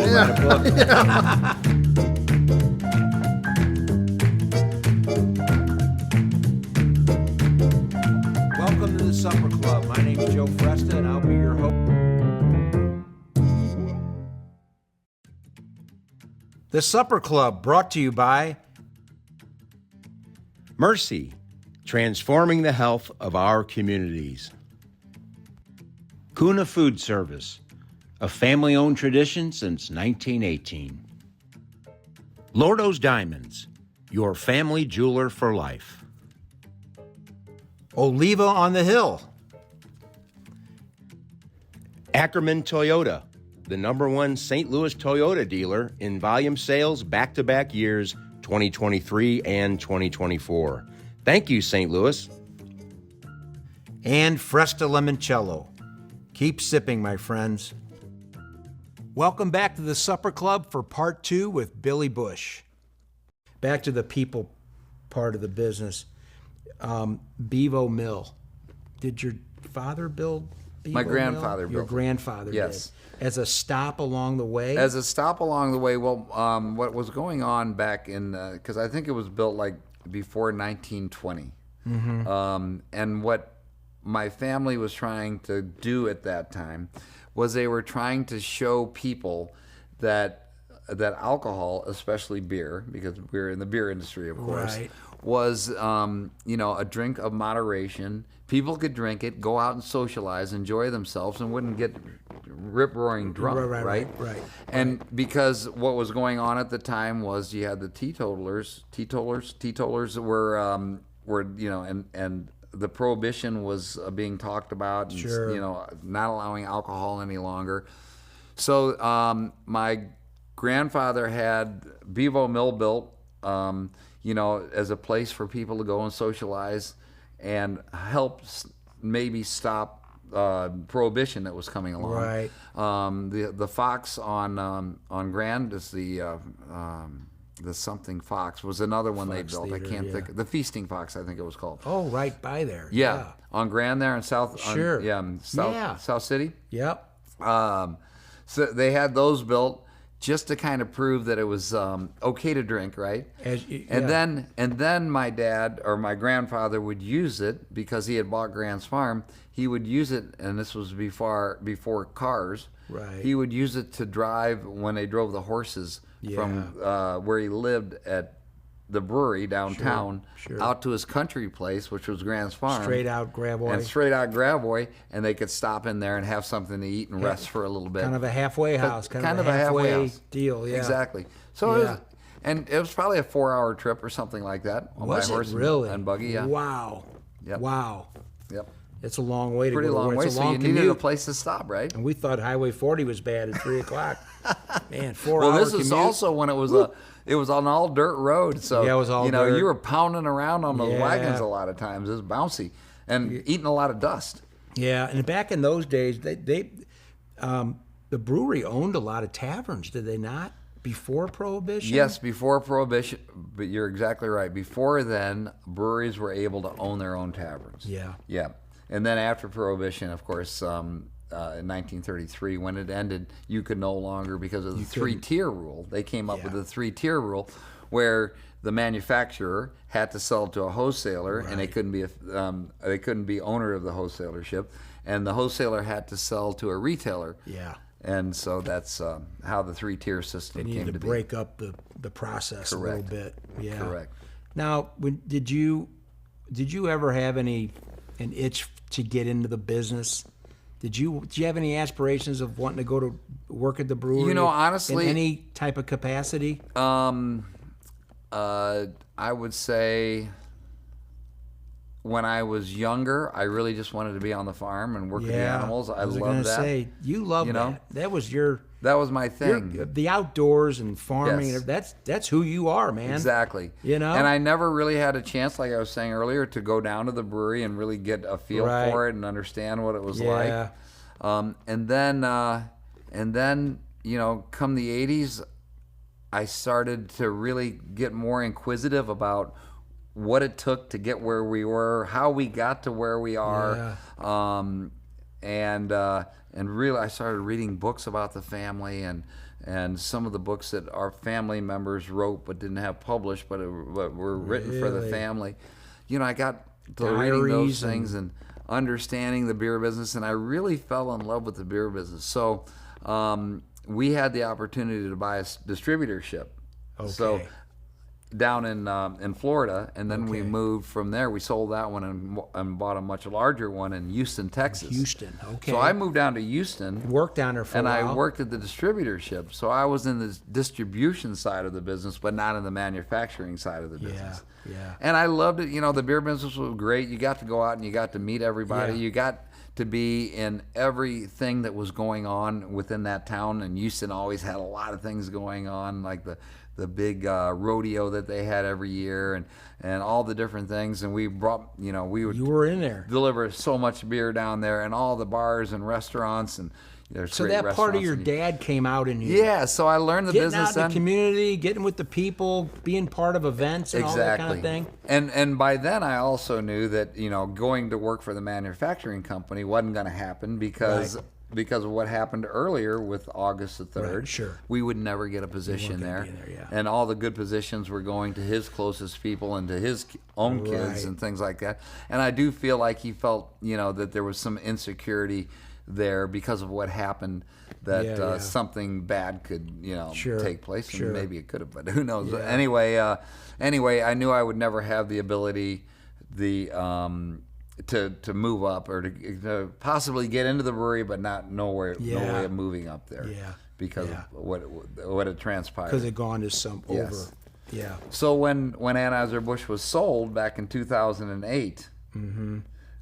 go write a book. Welcome to the Supper Club. My name's Joe Fresta, and I'll be your host. The Supper Club, brought to you by Mercy, transforming the health of our communities. Kuna Food Service, a family-owned tradition since 1918. Lordo's Diamonds, your family jeweler for life. Oliva on the Hill. Ackerman Toyota, the #1 St. Louis Toyota dealer in volume sales back-to-back years 2023 and 2024. Thank you, St. Louis. And Fresta Limoncello. Keep sipping, my friends. Welcome back to the Supper Club for part 2 with Billy Busch. Back to the people part of the business. Bevo Mill. Did your father build Bevo My grandfather Mill? Your built it. grandfather Yes. did. As a stop along the way? As a stop along the way, well, what was going on back in, because I think it was built like before 1920. And what my family was trying to do at that time was they were trying to show people that alcohol, especially beer, because we're in the beer industry, of course, Right. was a drink of moderation. People could drink it, go out and socialize, enjoy themselves, and wouldn't get rip-roaring drunk, Right. And because what was going on at the time was you had the teetotalers were and the prohibition was being talked about, and, Sure. not allowing alcohol any longer. So my grandfather had Bevo Mill built, as a place for people to go and socialize and help maybe stop prohibition that was coming along. Right. The Fox on Grand is the something Fox was another one they Fox built. Theater, I can't yeah. think. The Feasting Fox, I think it was called. Oh, right by there. Yeah, on Grand there in South. Sure. South City. Yep. So they had those built just to kind of prove that it was okay to drink, right? And then my dad or my grandfather would use it because he had bought Grant's Farm. He would use it, and this was before cars. Right. He would use it to drive when they drove the horses from where he lived at the brewery downtown Sure. out to his country place, which was Grant's Farm. Straight out Gravois. And straight out Gravois, and they could stop in there and have something to eat and rest for a little bit. Kind of a halfway house. Kind of a halfway halfway house. deal, yeah. Exactly. So it was probably a 4-hour trip or something like that. On Was my it horse really? and buggy, yeah. Wow. Yep. Wow. Yep. It's a long way to Pretty go. long way, It's a so long you commute. needed a place to stop, right? And we thought Highway 40 was bad at 3 o'clock. Man, 4 Well, hours this is commute. also when it was it was on all dirt road, so Yeah, it was all dirt. you were pounding around on those Yeah. wagons a lot of times. It was bouncy and eating a lot of dust. Yeah, and back in those days, the brewery owned a lot of taverns, did they not? Before Prohibition? Yes, before Prohibition, but you're exactly right. Before then, breweries were able to own their own taverns. Yeah. Yeah. And then after Prohibition, of course, in 1933, when it ended, you could no longer, because of the three-tier rule, they came up with the three-tier rule where the manufacturer had to sell to a wholesaler, and they couldn't be owner of the wholesalership, and the wholesaler had to sell to a retailer. Yeah. And so that's how the three-tier system They came needed to to be. break up the process a little bit. Yeah. Correct. Now, did you ever have an itch to get into the business? Did you have any aspirations of wanting to go to work at the brewery? Honestly, in any type of capacity. I would say when I was younger, I really just wanted to be on the farm and work with the animals. I was loved gonna that. say you love that. That was your. That was my thing. The outdoors and farming. Yes. That's who you are, man. Exactly. And I never really had a chance, like I was saying earlier, to go down to the brewery and really get a feel for it and understand what it was like. And then, come the 80s, I started to really get more inquisitive about what it took to get where we were, how we got to where we are. and really I started reading books about the family and some of the books that our family members wrote but didn't have published, but were written for the family. You know, I got to reading those things and understanding the beer business, and I really fell in love with the beer business. So we had the opportunity to buy a distributorship. Okay. So down in Florida, and then we moved from there. We sold that one and bought a much larger one in Houston, Texas. Houston, okay. So I moved down to Houston. Worked down there for a while. And I worked at the distributorship. So I was in the distribution side of the business, but not in the manufacturing side of the business. Yeah. And I loved it. You know, the beer business was great. You got to go out and you got to meet everybody. Yeah. You got to be in everything that was going on within that town. And Houston always had a lot of things going on, like the big rodeo that they had every year, and all the different things. And we brought, you were in there. Deliver so much beer down there, and all the bars and restaurants, and there's So great that part of restaurants your and- dad came out in you. Yeah, so I learned the Getting business out in then. the community, getting with the people, being part of events and all that kind of thing. And by then I also knew that, going to work for the manufacturing company wasn't going to happen because of what happened earlier with August the 3rd. Right, sure. We would never get a position gonna there. be there, yeah. And all the good positions were going to his closest people and to his own kids Right. and things like that. And I do feel like he felt, that there was some insecurity there because of what happened, that Yeah. something bad could, Sure, take place. And sure. maybe it could have, but who knows? Yeah. Anyway, I knew I would never have the ability, to move up or to possibly get into the brewery, but no way of moving up there. Yeah. Because Yeah. of what had transpired. Because it gone to some Yes. over. Yeah. So when Anheuser-Busch was sold back in 2008,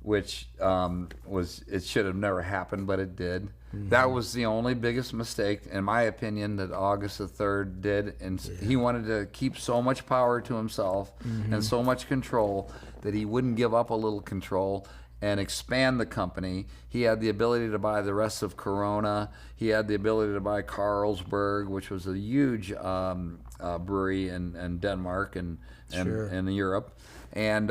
which it should have never happened, but it did. That was the only biggest mistake, in my opinion, that August the 3rd did. And he wanted to keep so much power to himself and so much control that he wouldn't give up a little control and expand the company. He had the ability to buy the rest of Corona. He had the ability to buy Carlsberg, which was a huge brewery in Denmark and in Europe, and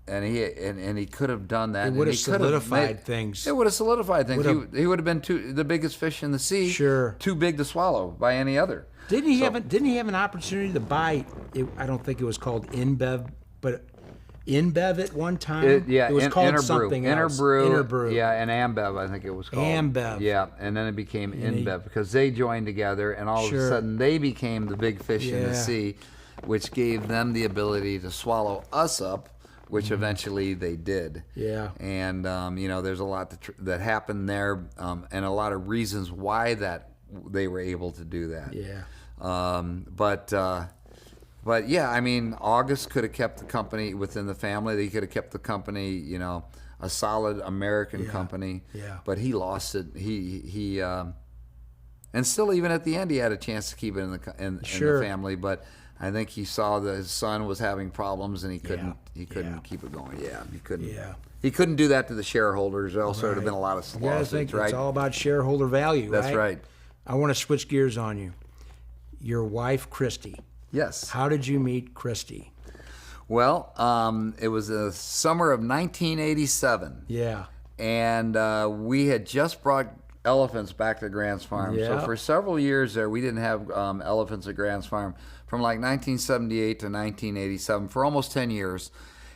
he could have done that. It would and have he could have solidified things. It would have solidified things. He would have been the biggest fish in the sea. Sure. Too big to swallow by any other. Didn't he have an opportunity to buy? I don't think it was called InBev, but InBev at one time. It was called Interbrew. something else. Interbrew. Yeah, and Ambev, I think it was called. Ambev. Yeah, and then it became InBev because they joined together, and all of a sudden they became the big fish in the sea, which gave them the ability to swallow us up, which eventually they did. Yeah. And there's a lot that happened there, and a lot of reasons why that they were able to do that. Yeah. But yeah, I mean, August could have kept the company within the family. They could have kept the company, a solid American company. Yeah. But he lost it. He and still, even at the end, he had a chance to keep it in the family. But I think he saw that his son was having problems, and he couldn't keep it going. Yeah, he couldn't. Yeah. He couldn't do that to the shareholders. There also would have been a lot of You gotta lawsuits, think right? it's all about shareholder value. That's right. I want to switch gears on you. Your wife, Christy. Yes. How did you meet Christy? Well, it was the summer of 1987. Yeah. And we had just brought elephants back to Grant's Farm. Yeah. So for several years there, we didn't have elephants at Grant's Farm from like 1978 to 1987 for almost 10 years.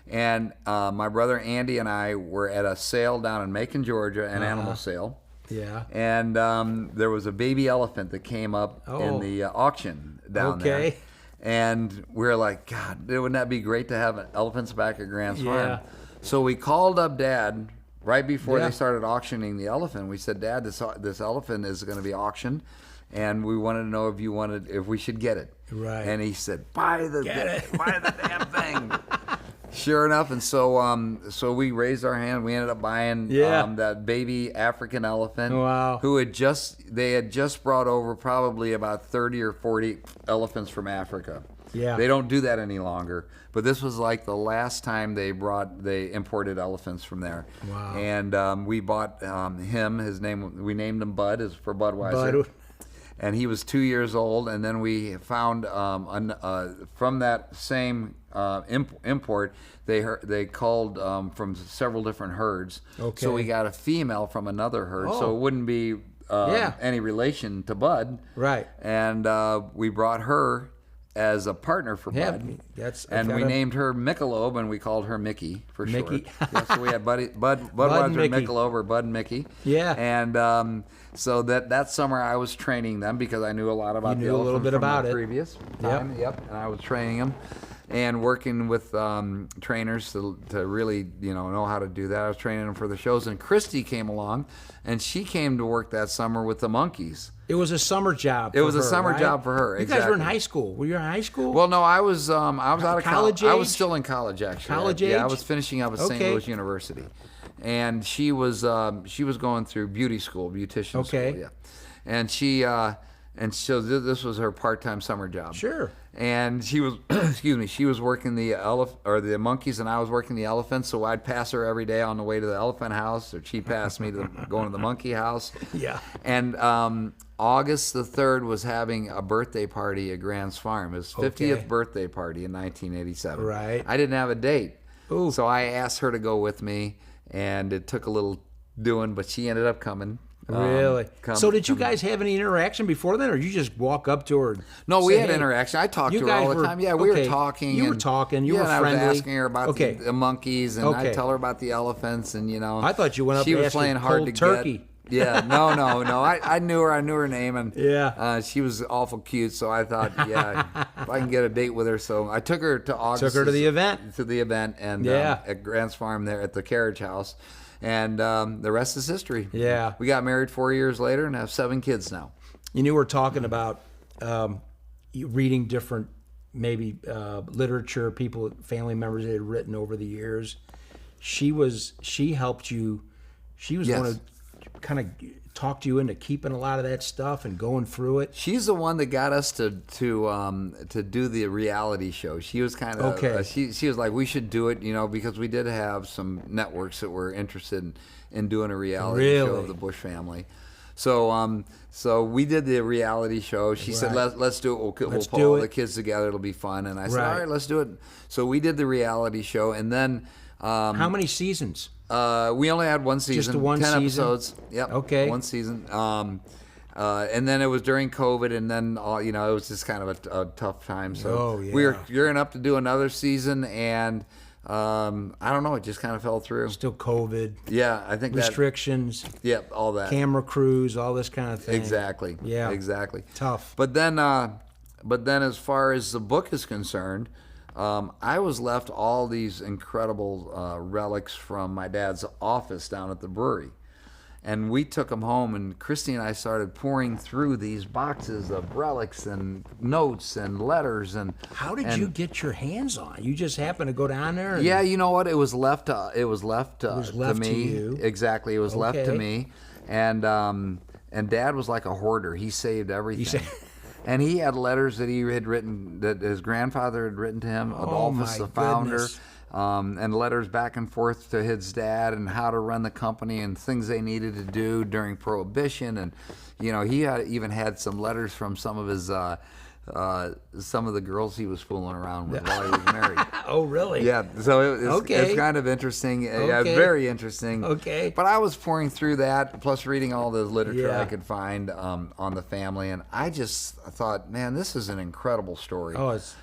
And my brother Andy and I were at a sale down in Macon, Georgia, an animal sale. Yeah. And there was a baby elephant that came up in the auction down there. And we were like, God, wouldn't that be great to have elephants back at Grant's Farm? So we called up Dad right before they started auctioning the elephant. We said, Dad, this elephant is going to be auctioned, and we wanted to know if we should get it. Right. And he said, buy the damn thing. Sure enough, and so we raised our hand. We ended up buying that baby African elephant. Wow. They had just brought over probably about 30 or 40 elephants from Africa. Yeah. They don't do that any longer. But this was like the last time they imported elephants from there. Wow. And we bought him. We named him Bud, is for Budweiser. Bud. And he was 2 years old. And then we found from that same import, they called from several different herds. Okay. So we got a female from another herd, Oh. so it wouldn't be any relation to Bud. Right. And we brought her as a partner for Yeah, Bud. that's and we kinda- named her Michelob, and we called her Mickey for Mickey. short. Yeah, so we had Budweiser, Mickey. Michelob, or Bud and Mickey. Yeah. And so that summer I was training them because I knew a lot about You the knew a little elephant bit from about the it. previous time. Yep. And I was training them and working with trainers to really know how to do that. I was training them for the shows, and Christy came along, and she came to work that summer with the monkeys. It was a summer job. It was for a her, summer right? job for her. You guys were in exactly. high school. Were you in high school? Well, no, I was out of College I was age? still in college actually. College Yeah, I age? was finishing up at St. Okay. Louis University, and she was going through beautician Okay. school. Yeah, and and so this was her part-time summer job. Sure. And she was, excuse me, she was working the monkeys, and I was working the elephants. So I'd pass her every day on the way to the elephant house, or she'd pass me going to the monkey house. Yeah. And August the 3rd was having a birthday party at Grant's Farm. His 50th Okay. birthday party in 1987. Right. I didn't have a date. Ooh. So I asked her to go with me, and it took a little doing, but she ended up coming. Really? Come- So did you come- guys have any interaction before then, or you just walk up to her? And No, we say, had "Hey," interaction. I talked you to her guys all the were- time. Yeah, we okay. were talking. You were and- talking. You yeah, were and friendly. I was asking her about Okay. the monkeys, and Okay. I'd tell her about the elephants, and I thought you went up She and was asked her playing hard cold to turkey. get. Yeah, no. I knew her. I knew her name, and Yeah. she was awful cute. So I thought, yeah, if I can get a date with her. So I took her to August. Took her to the event. To the event, and Yeah. at Grant's Farm there at the carriage house, and the rest is history. Yeah. we got married 4 years later and have 7 kids now. You were talking about you reading different, maybe literature, family members that had written over the years. She helped you. She was Yes. one of kind of talked you into keeping a lot of that stuff and going through it. She's the one that got us to do the reality show. She was kind of Okay. she was like, we should do it, because we did have some networks that were interested in doing a reality show Really? of the Busch family. So we did the reality show. She said, Right. let's do it. We'll Let's pull do all it. the kids together. It'll be fun. And I said, Right. all right, let's do it. So we did the reality show, and then How many seasons? we only had one season, the one 10 season? episodes. Yep. Okay. One season. And then it was during COVID, and then it was just kind of a tough time. So Oh, yeah. we were gearing up to do another season, and I don't know, it just kind of fell through. Still COVID, Yeah, I think restrictions, Yep, all that. camera crews, all this kind of thing. Exactly. Yeah. Exactly. Tough. But then as far as the book is concerned, I was left all these incredible relics from my dad's office down at the brewery. And we took them home, and Christy and I started pouring through these boxes of relics and notes and letters. And How did you get your hands on it? You just happened to go down there? And, yeah, you know what? It was left. It was left. left to to me. you. Exactly. It was left to Okay. me, and Dad was like a hoarder. He saved everything. And he had letters that he had written, that his grandfather had written to him, Adolphus, my the founder, goodness. and letters back and forth to his dad and how to run the company and things they needed to do during Prohibition. And he even had some letters from some of his some of the girls he was fooling around with while he was married. Oh, really? Yeah, so Okay. it's kind of interesting. Yeah, Okay. very interesting. Okay. But I was pouring through that, plus reading all the literature Yeah. I could find on the family, and I just thought, man, this is an incredible story. Oh, it's-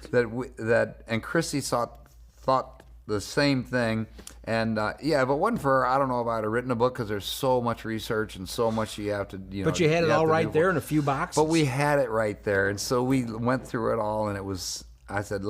and Christy thought the same thing. And if it wasn't for her, I don't know if I'd have written a book, because there's so much research and so much you have to, But you had it have all to right do. there in a few boxes? But we had it right there, and so we went through it all, and it was. I said,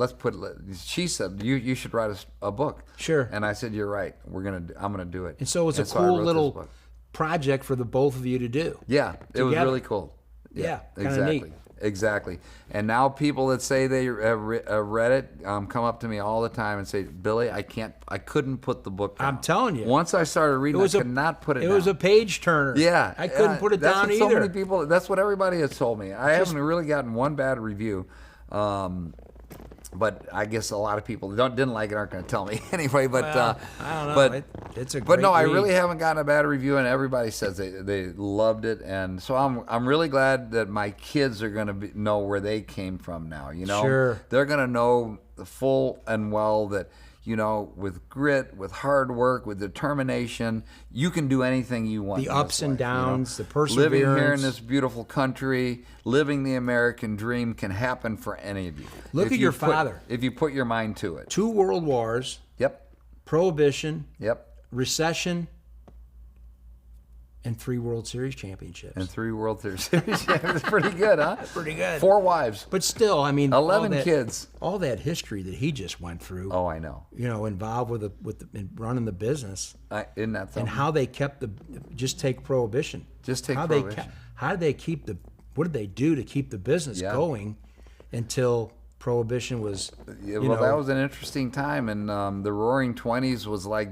she said, you should write a book. Sure. And I said, you're right. I'm gonna do it. And so it's a I cool wrote this little book. project for the both of you to do. Yeah, it was together. really cool. Yeah, kinda exactly. neat. Exactly. And now people that say they have read it come up to me all the time and say, Billy, I couldn't put the book down. I'm telling you. Once I started reading, I could not put it down. It was a page turner. Yeah, I couldn't put it that's down what either. So many people. That's what everybody has told me. I haven't really gotten one bad review, but I guess a lot of people didn't like it aren't going to tell me anyway. But Well, I don't know. But It's a but no, great I read. really haven't gotten a bad review, and everybody says they loved it, and so I'm really glad that my kids are going to know where they came from now. Sure. They're going to know full and well that, you know, with grit, with hard work, with determination, you can do anything you want. The in ups this and life, downs, the Living here in perseverance. this beautiful country, living the American dream can happen for any of you. Look If at you your put- father. If you put your mind to it. 2 world wars, Yep. prohibition, Yep. recession, and 3 World Series championships. And 3 World Series. It's pretty good, huh? Pretty good. 4 wives. But still, I mean, 11 all that- kids. All that history that he just went through. Oh, I know. You know, involved with in running the business, Isn't that something? and how they kept just take prohibition. Just take how prohibition. How did they keep what did they do to keep the business Yeah. going until prohibition was? Yeah, well, that was an interesting time, and the Roaring '20s was like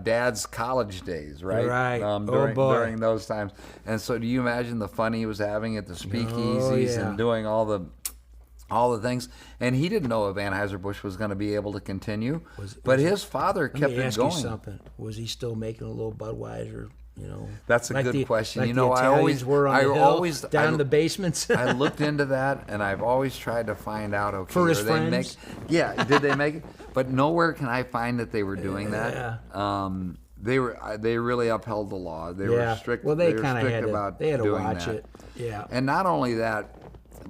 Dad's college days, right? Right. During, boy. during those times. And so, do you imagine the fun he was having at the speakeasies yeah. and doing all the things? And he didn't know if Anheuser-Busch was going to be able to continue, but his father Let kept me it ask going. you something. Was he still making a little Budweiser? You know, That's a good question. Like You know, the I Italians always- were on I the hill, always- down I- in the basements. I looked into that, and I've always tried to find out. Okay, For his are they friends? did they make it? But nowhere can I find that they were doing that. They really upheld the law. They were strict. Well, they were kind of strict had about to doing watch that. it. Yeah. And not only that,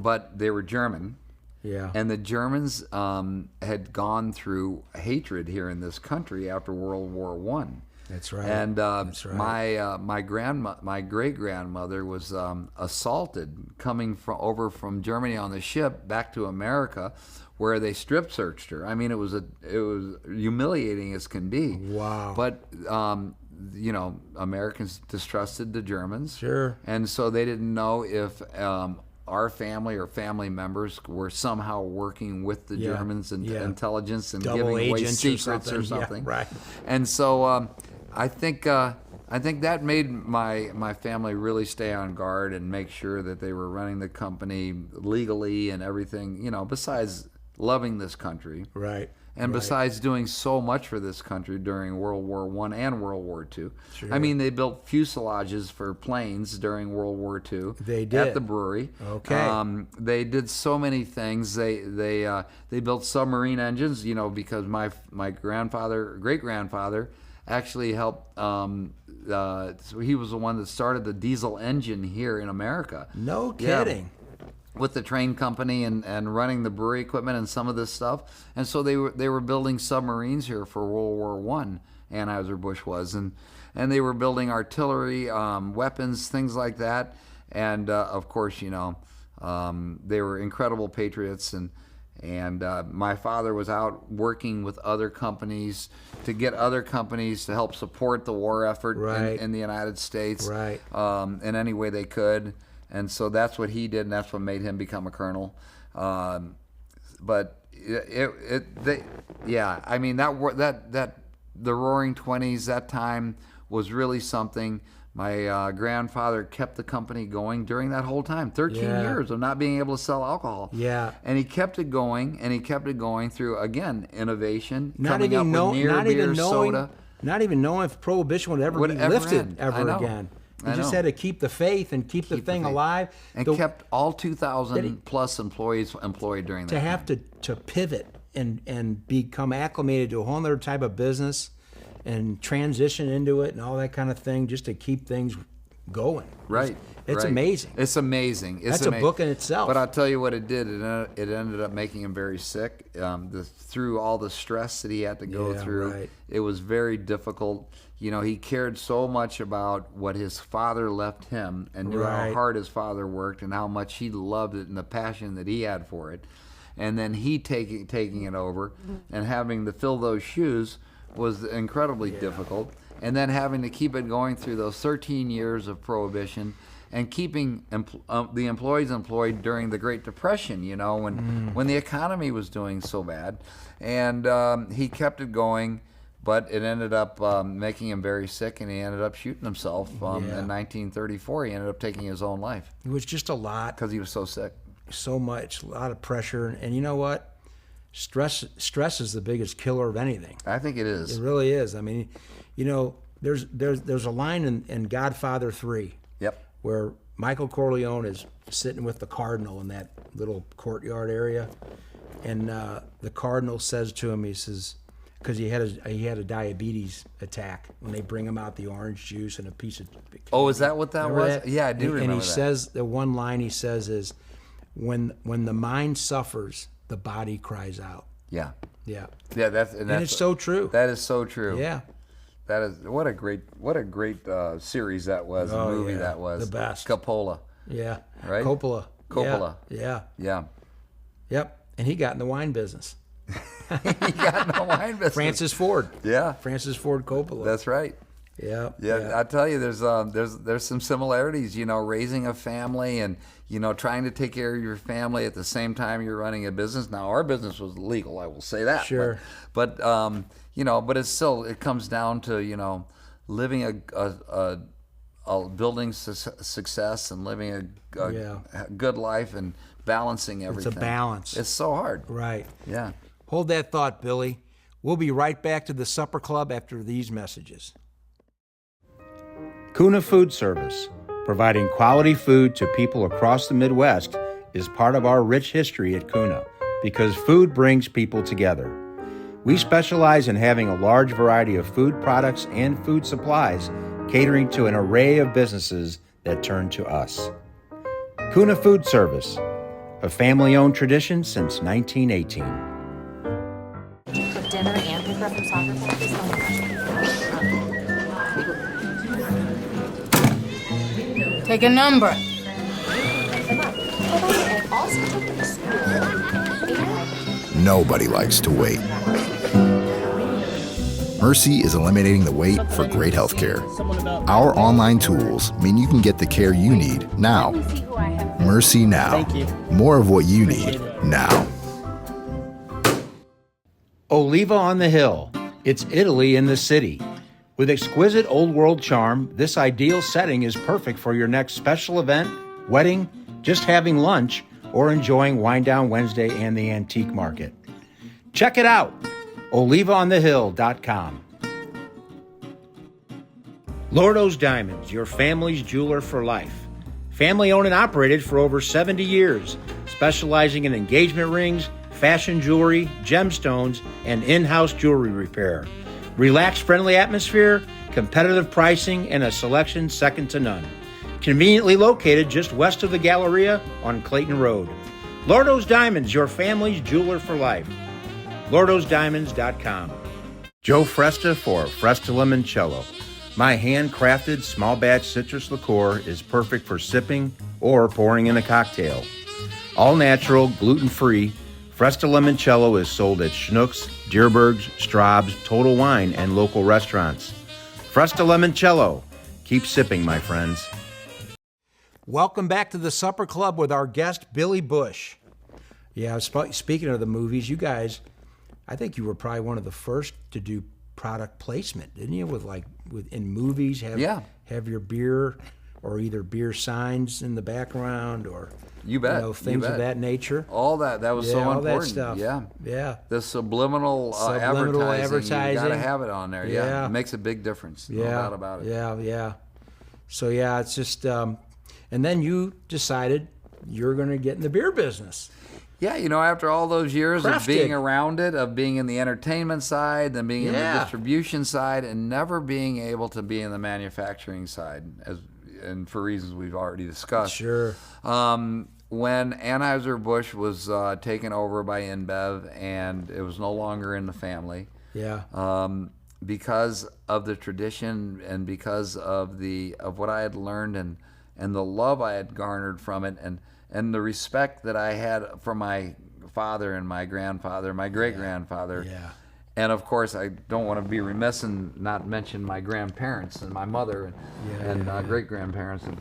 but they were German. Yeah. And the Germans had gone through hatred here in this country after World War One. That's right. And That's right. my great grandmother was assaulted coming over from Germany on the ship back to America, where they strip searched her. I mean, it was humiliating as can be. Wow. But you know, Americans distrusted the Germans. Sure. And so they didn't know if our family or family members were somehow working with the Yeah, Germans and yeah. intelligence and Double giving away agents secrets or Yeah, something. right. And so I think that made my family really stay on guard and make sure that they were running the company legally and everything. You know, besides loving this country, Right. and right. besides doing so much for this country during World War I and World War II. Sure. I mean, they built fuselages for planes during World War II. They At did. the brewery. Okay. They did so many things. They built submarine engines, you know, because my great grandfather, actually helped. So he was the one that started the diesel engine here in America. No Yeah. kidding. With the train company and running the brewery equipment and some of this stuff. And so they were building submarines here for World War One. Anheuser-Busch was, and they were building artillery, weapons, things like that. And of course, you know, they were incredible patriots. And my father was out working with other companies to get other companies to help support the war effort Right. in the United States, Right. in any way they could. And so that's what he did, and that's what made him become a colonel. But I mean that the Roaring '20s, that time was really something. My grandfather kept the company going during that whole time, 13 Yeah. years of not being able to sell alcohol. Yeah. And he kept it going, through, again, innovation, Not coming even up with near beer knowing, soda. Not even knowing if prohibition would ever be lifted end. I ever know. again. I You just know. had to keep the faith and keep the thing faith. alive. And kept all 2,000 plus employees employed during that to time. have to pivot and become acclimated to a whole other type of business and transition into it and all that kind of thing just to keep things going. Right. It's right. amazing. It's amazing. That's a book in itself. But I'll tell you what it did. It ended up making him very sick. Through all the stress that he had to go Yeah, through, right. it was very difficult. You know, he cared so much about what his father left him and knew how Right. hard his father worked and how much he loved it and the passion that he had for it. And then he taking it over and having to fill those shoes was incredibly difficult. And then having to keep it going through those 13 years of prohibition and keeping the employees employed during the Great Depression, you know, when the economy was doing so bad. And he kept it going, but it ended up making him very sick, and he ended up shooting himself in 1934. He ended up taking his own life It was just a lot, because he was so sick. so much, a lot of pressure. And you know what? Stress is the biggest killer of anything. I think it is. It really is. I mean, you know, there's a line in Godfather 3 Yep. where Michael Corleone is sitting with the cardinal in that little courtyard area, and the cardinal says to him, he says, because he had a diabetes attack, when they bring him out the orange juice and a piece of. Oh, is that what that Remember was? that? Yeah, I do remember And he that. says, the one line he says is, when the mind suffers, the body cries out. Yeah. Yeah. Yeah, And it's so true. That is so true. Yeah. That is what a great series that was, Oh, movie yeah. that was. The best. Coppola. Yeah. Right? Coppola. Coppola. Yeah. Yeah. Yep. And he got in the wine business. He got no wine business. Francis Ford. Yeah. Francis Ford Coppola. That's right. Yeah. Yeah, I tell you, there's some similarities. Raising a family and trying to take care of your family at the same time you're running a business. Now, our business was legal, I will say that. Sure. But but it's still, it comes down to living building success and living a good life and balancing everything. It's a balance. It's so hard. Right. Yeah. Hold that thought, Billy. We'll be right back to the Supper Club after these messages. Kuna Food Service, providing quality food to people across the Midwest, is part of our rich history at Kuna because food brings people together. We specialize in having a large variety of food products and food supplies, catering to an array of businesses that turn to us. Kuna Food Service, a family-owned tradition since 1918. Cook dinner and pick her up from soccer practice. Take a number. Nobody likes to wait. Mercy is eliminating the wait for great health care. Our online tools mean you can get the care you need now. Mercy Now. More of what you need now. Oliva on the Hill. It's Italy in the city. With exquisite old world charm, this ideal setting is perfect for your next special event, wedding, just having lunch, or enjoying Wine Down Wednesday and the Antique Market. Check it out, olivaonthehill.com. Lordo's Diamonds, your family's jeweler for life. Family owned and operated for over 70 years, specializing in engagement rings, fashion jewelry, gemstones, and in-house jewelry repair. Relaxed, friendly atmosphere, competitive pricing, and a selection second to none. Conveniently located just west of the Galleria on Clayton Road. Lordo's Diamonds, your family's jeweler for life. LordosDiamonds.com. Joe Fresta for Fresta Limoncello. My handcrafted small batch citrus liqueur is perfect for sipping or pouring in a cocktail. All natural, gluten-free, Fresta Limoncello is sold at Schnucks, Dierberg's, Straub's, Total Wine, and local restaurants. Fresta Limoncello. Keep sipping, my friends. Welcome back to the Supper Club with our guest, Billy Busch. Yeah, speaking of the movies, you guys, I think you were probably one of the first to do product placement, didn't you? In movies, have your beer or either beer signs in the background or You bet. Things of that nature. All that was so all important. that stuff. Yeah. The subliminal advertising. You got to have it on there. Yeah. It makes a big difference. No doubt about it. Yeah. So it's just, and then you decided you're going to get in the beer business. Yeah, after all those years Crafted. of being around it, of being in the entertainment side, then being in the distribution side, and never being able to be in the manufacturing side, and for reasons we've already discussed. Sure. When Anheuser-Busch was taken over by InBev, and it was no longer in the family. Yeah. Because of the tradition and because of what I had learned and the love I had garnered from it and the respect that I had for my father and my grandfather, my great-grandfather. Yeah. And of course, I don't want to be remiss and not mention my grandparents and my mother and great-grandparents and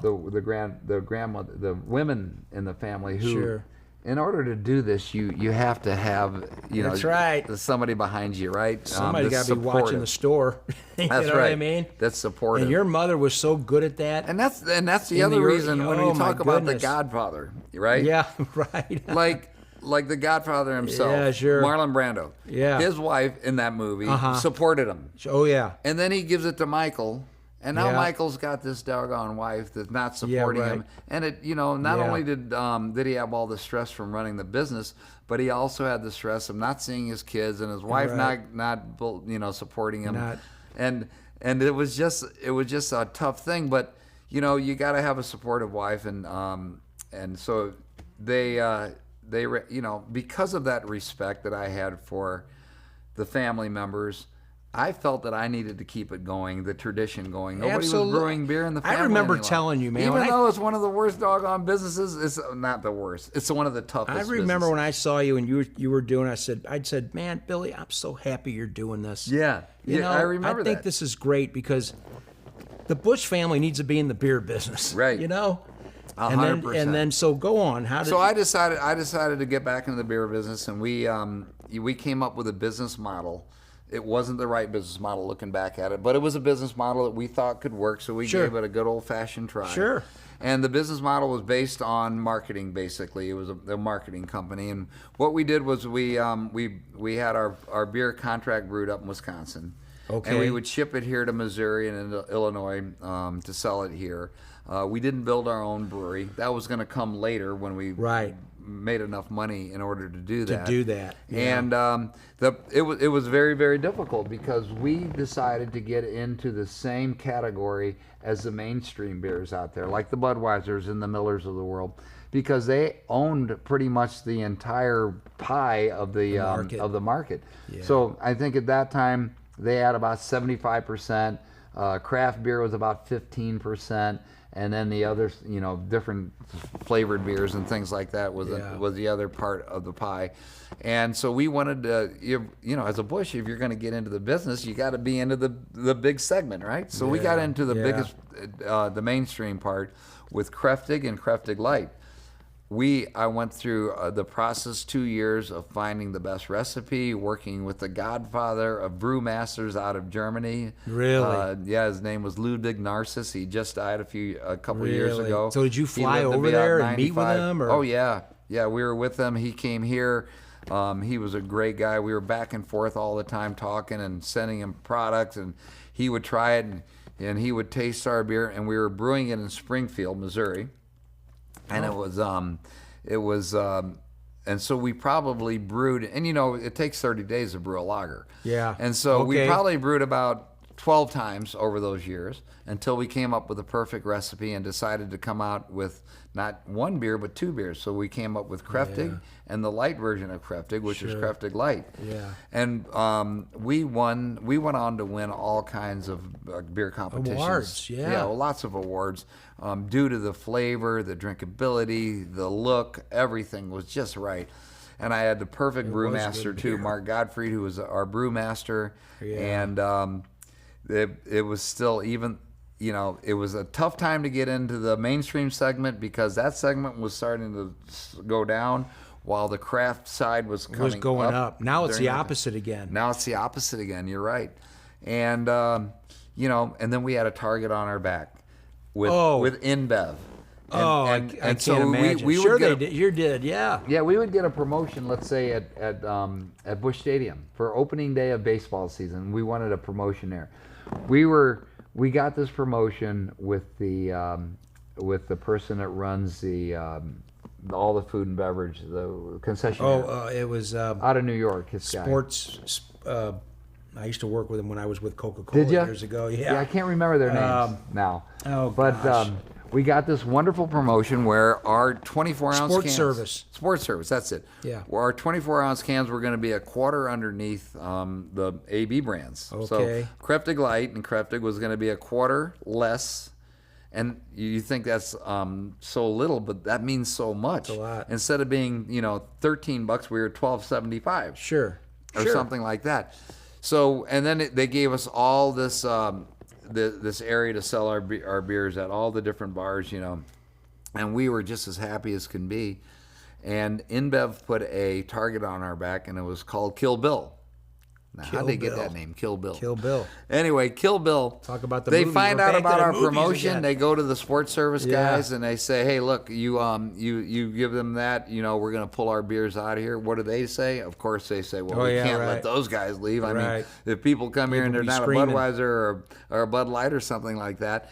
the grandmother, the women in the family who. Sure. In order to do this, you have to have That's right. somebody behind you, right? Somebody got to be watching the store. You That's know right. what I mean? That's supportive. And your mother was so good at that. And that's the other reason when we talk about the Godfather, right? Yeah, right. like the Godfather himself. Yeah, sure. Marlon Brando. Yeah. His wife in that movie supported him. Oh yeah. And then he gives it to Michael, And now Yeah. Michael's got this doggone wife that's not supporting him. right. And it, not Yeah. only did he have all the stress from running the business, but he also had the stress of not seeing his kids and his wife Right. not supporting him. Not- And it was just a tough thing. But you got to have a supportive wife, and so they because of that respect that I had for the family members, I felt that I needed to keep it going, the tradition going. Nobody Absolutely. was brewing beer in the family. I remember any longer. telling you, man, Even when I- though it's one of the worst doggone businesses, it's not the worst. It's one of the toughest. I remember when I saw you and you were doing. I said, man, Billy, I'm so happy you're doing this. Yeah. You Yeah, know, I remember I think that. this is great because the Busch family needs to be in the beer business. Right. You know. 100%. And then so go on. How did So I decided to get back into the beer business, and we came up with a business model. It wasn't the right business model looking back at it, but it was a business model that we thought could work, so we Sure. gave it a good old-fashioned try. Sure. And the business model was based on marketing, basically. It was a marketing company, and what we did was we had our beer contract brewed up in Wisconsin. Okay. And we would ship it here to Missouri and into Illinois to sell it here. We didn't build our own brewery. That was going to come later when we Right. made enough money in order to do that. Yeah. And it was very, very difficult because we decided to get into the same category as the mainstream beers out there, like the Budweisers and the Millers of the world, because they owned pretty much the entire pie of the market. Yeah. So I think at that time they had about 75%. Craft beer was about 15%. And then the others, different flavored beers and things like that was the other part of the pie. And so we wanted to, as a Busch, if you're going to get into the business, you got to be into the big segment, right? So we got into the biggest, the mainstream part with Kräftig and Kräftig Light. I went through the process 2 years of finding the best recipe, working with the godfather of brewmasters out of Germany. Really? Yeah, his name was Ludwig Narcissus. He just died a couple of years Really? ago. So did you He fly lived to over be about there and meet with 95. him, or- Oh yeah, we were with him. He came here. He was a great guy. We were back and forth all the time talking and sending him products, and he would try it and he would taste our beer. And we were brewing it in Springfield, Missouri, and and so we probably brewed, and it takes 30 days to brew a lager. Yeah. And so we Okay. probably brewed about 12 times over those years until we came up with a perfect recipe and decided to come out with not one beer but two beers. So we came up with Kräftig and the light version of Kräftig, which is Kräftig Light. Yeah. And we went on to win all kinds of beer competitions. Awards, yeah. Yeah, well, lots of awards due to the flavor, the drinkability, the look, everything was just right. And I had the perfect brewmaster good too, beer. Mark Godfried, who was our brewmaster. Yeah. And it was still even, it was a tough time to get into the mainstream segment because that segment was starting to go down while the craft side was coming going up. Now it's during the that- opposite again. Now it's the opposite again. You're right. And and then we had a target on our back with InBev. And, I so can't imagine. we Sure, would get they did. You did, yeah. yeah, we would get a promotion, let's say at Busch Stadium for opening day of baseball season. We wanted a promotion there. We got this promotion with the person that runs all the food and beverage, the concessionaire It was out of New York. His guy. sports. I used to work with him when I was with Coca-Cola Did you? years ago. Yeah, I can't remember their names now. oh, but gosh. we got this wonderful promotion where our 24-ounce Sports cans, service. sports service, that's it. Yeah. Where our 24-ounce cans were going to be a quarter underneath the AB brands. Okay. So Kräftig Light and Kräftig was going to be a quarter less. And you think that's so little, but that means so much. a lot. Instead of being $13, we were $12.75 Sure. or Sure. something like that. So, and then they gave us all this this area to sell our beers at, all the different bars, and we were just as happy as can be. And InBev put a target on our back, and it was called Kill Bill. Now, Kill how'd they get Bill. that name? Kill Bill. Kill Bill. Anyway, Kill Bill. Talk about the They movies. find We're out back about to the our movies promotion. again. They go to the sports service Yeah. guys and they say, "Hey, look, you give them that. We're going to pull our beers out of here." What do they say? Of course, they say, "Well, Oh, we yeah, can't right. let those guys leave." I mean, Right. if people come here and they're People be not screaming. a Budweiser or a Bud Light or something like that,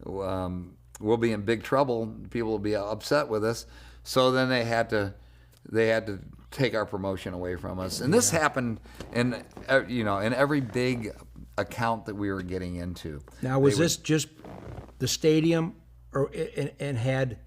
we'll be in big trouble. People will be upset with us. So then they had to take our promotion away from us. And this happened in every big account that we were getting into. Now, was this just the stadium, or and had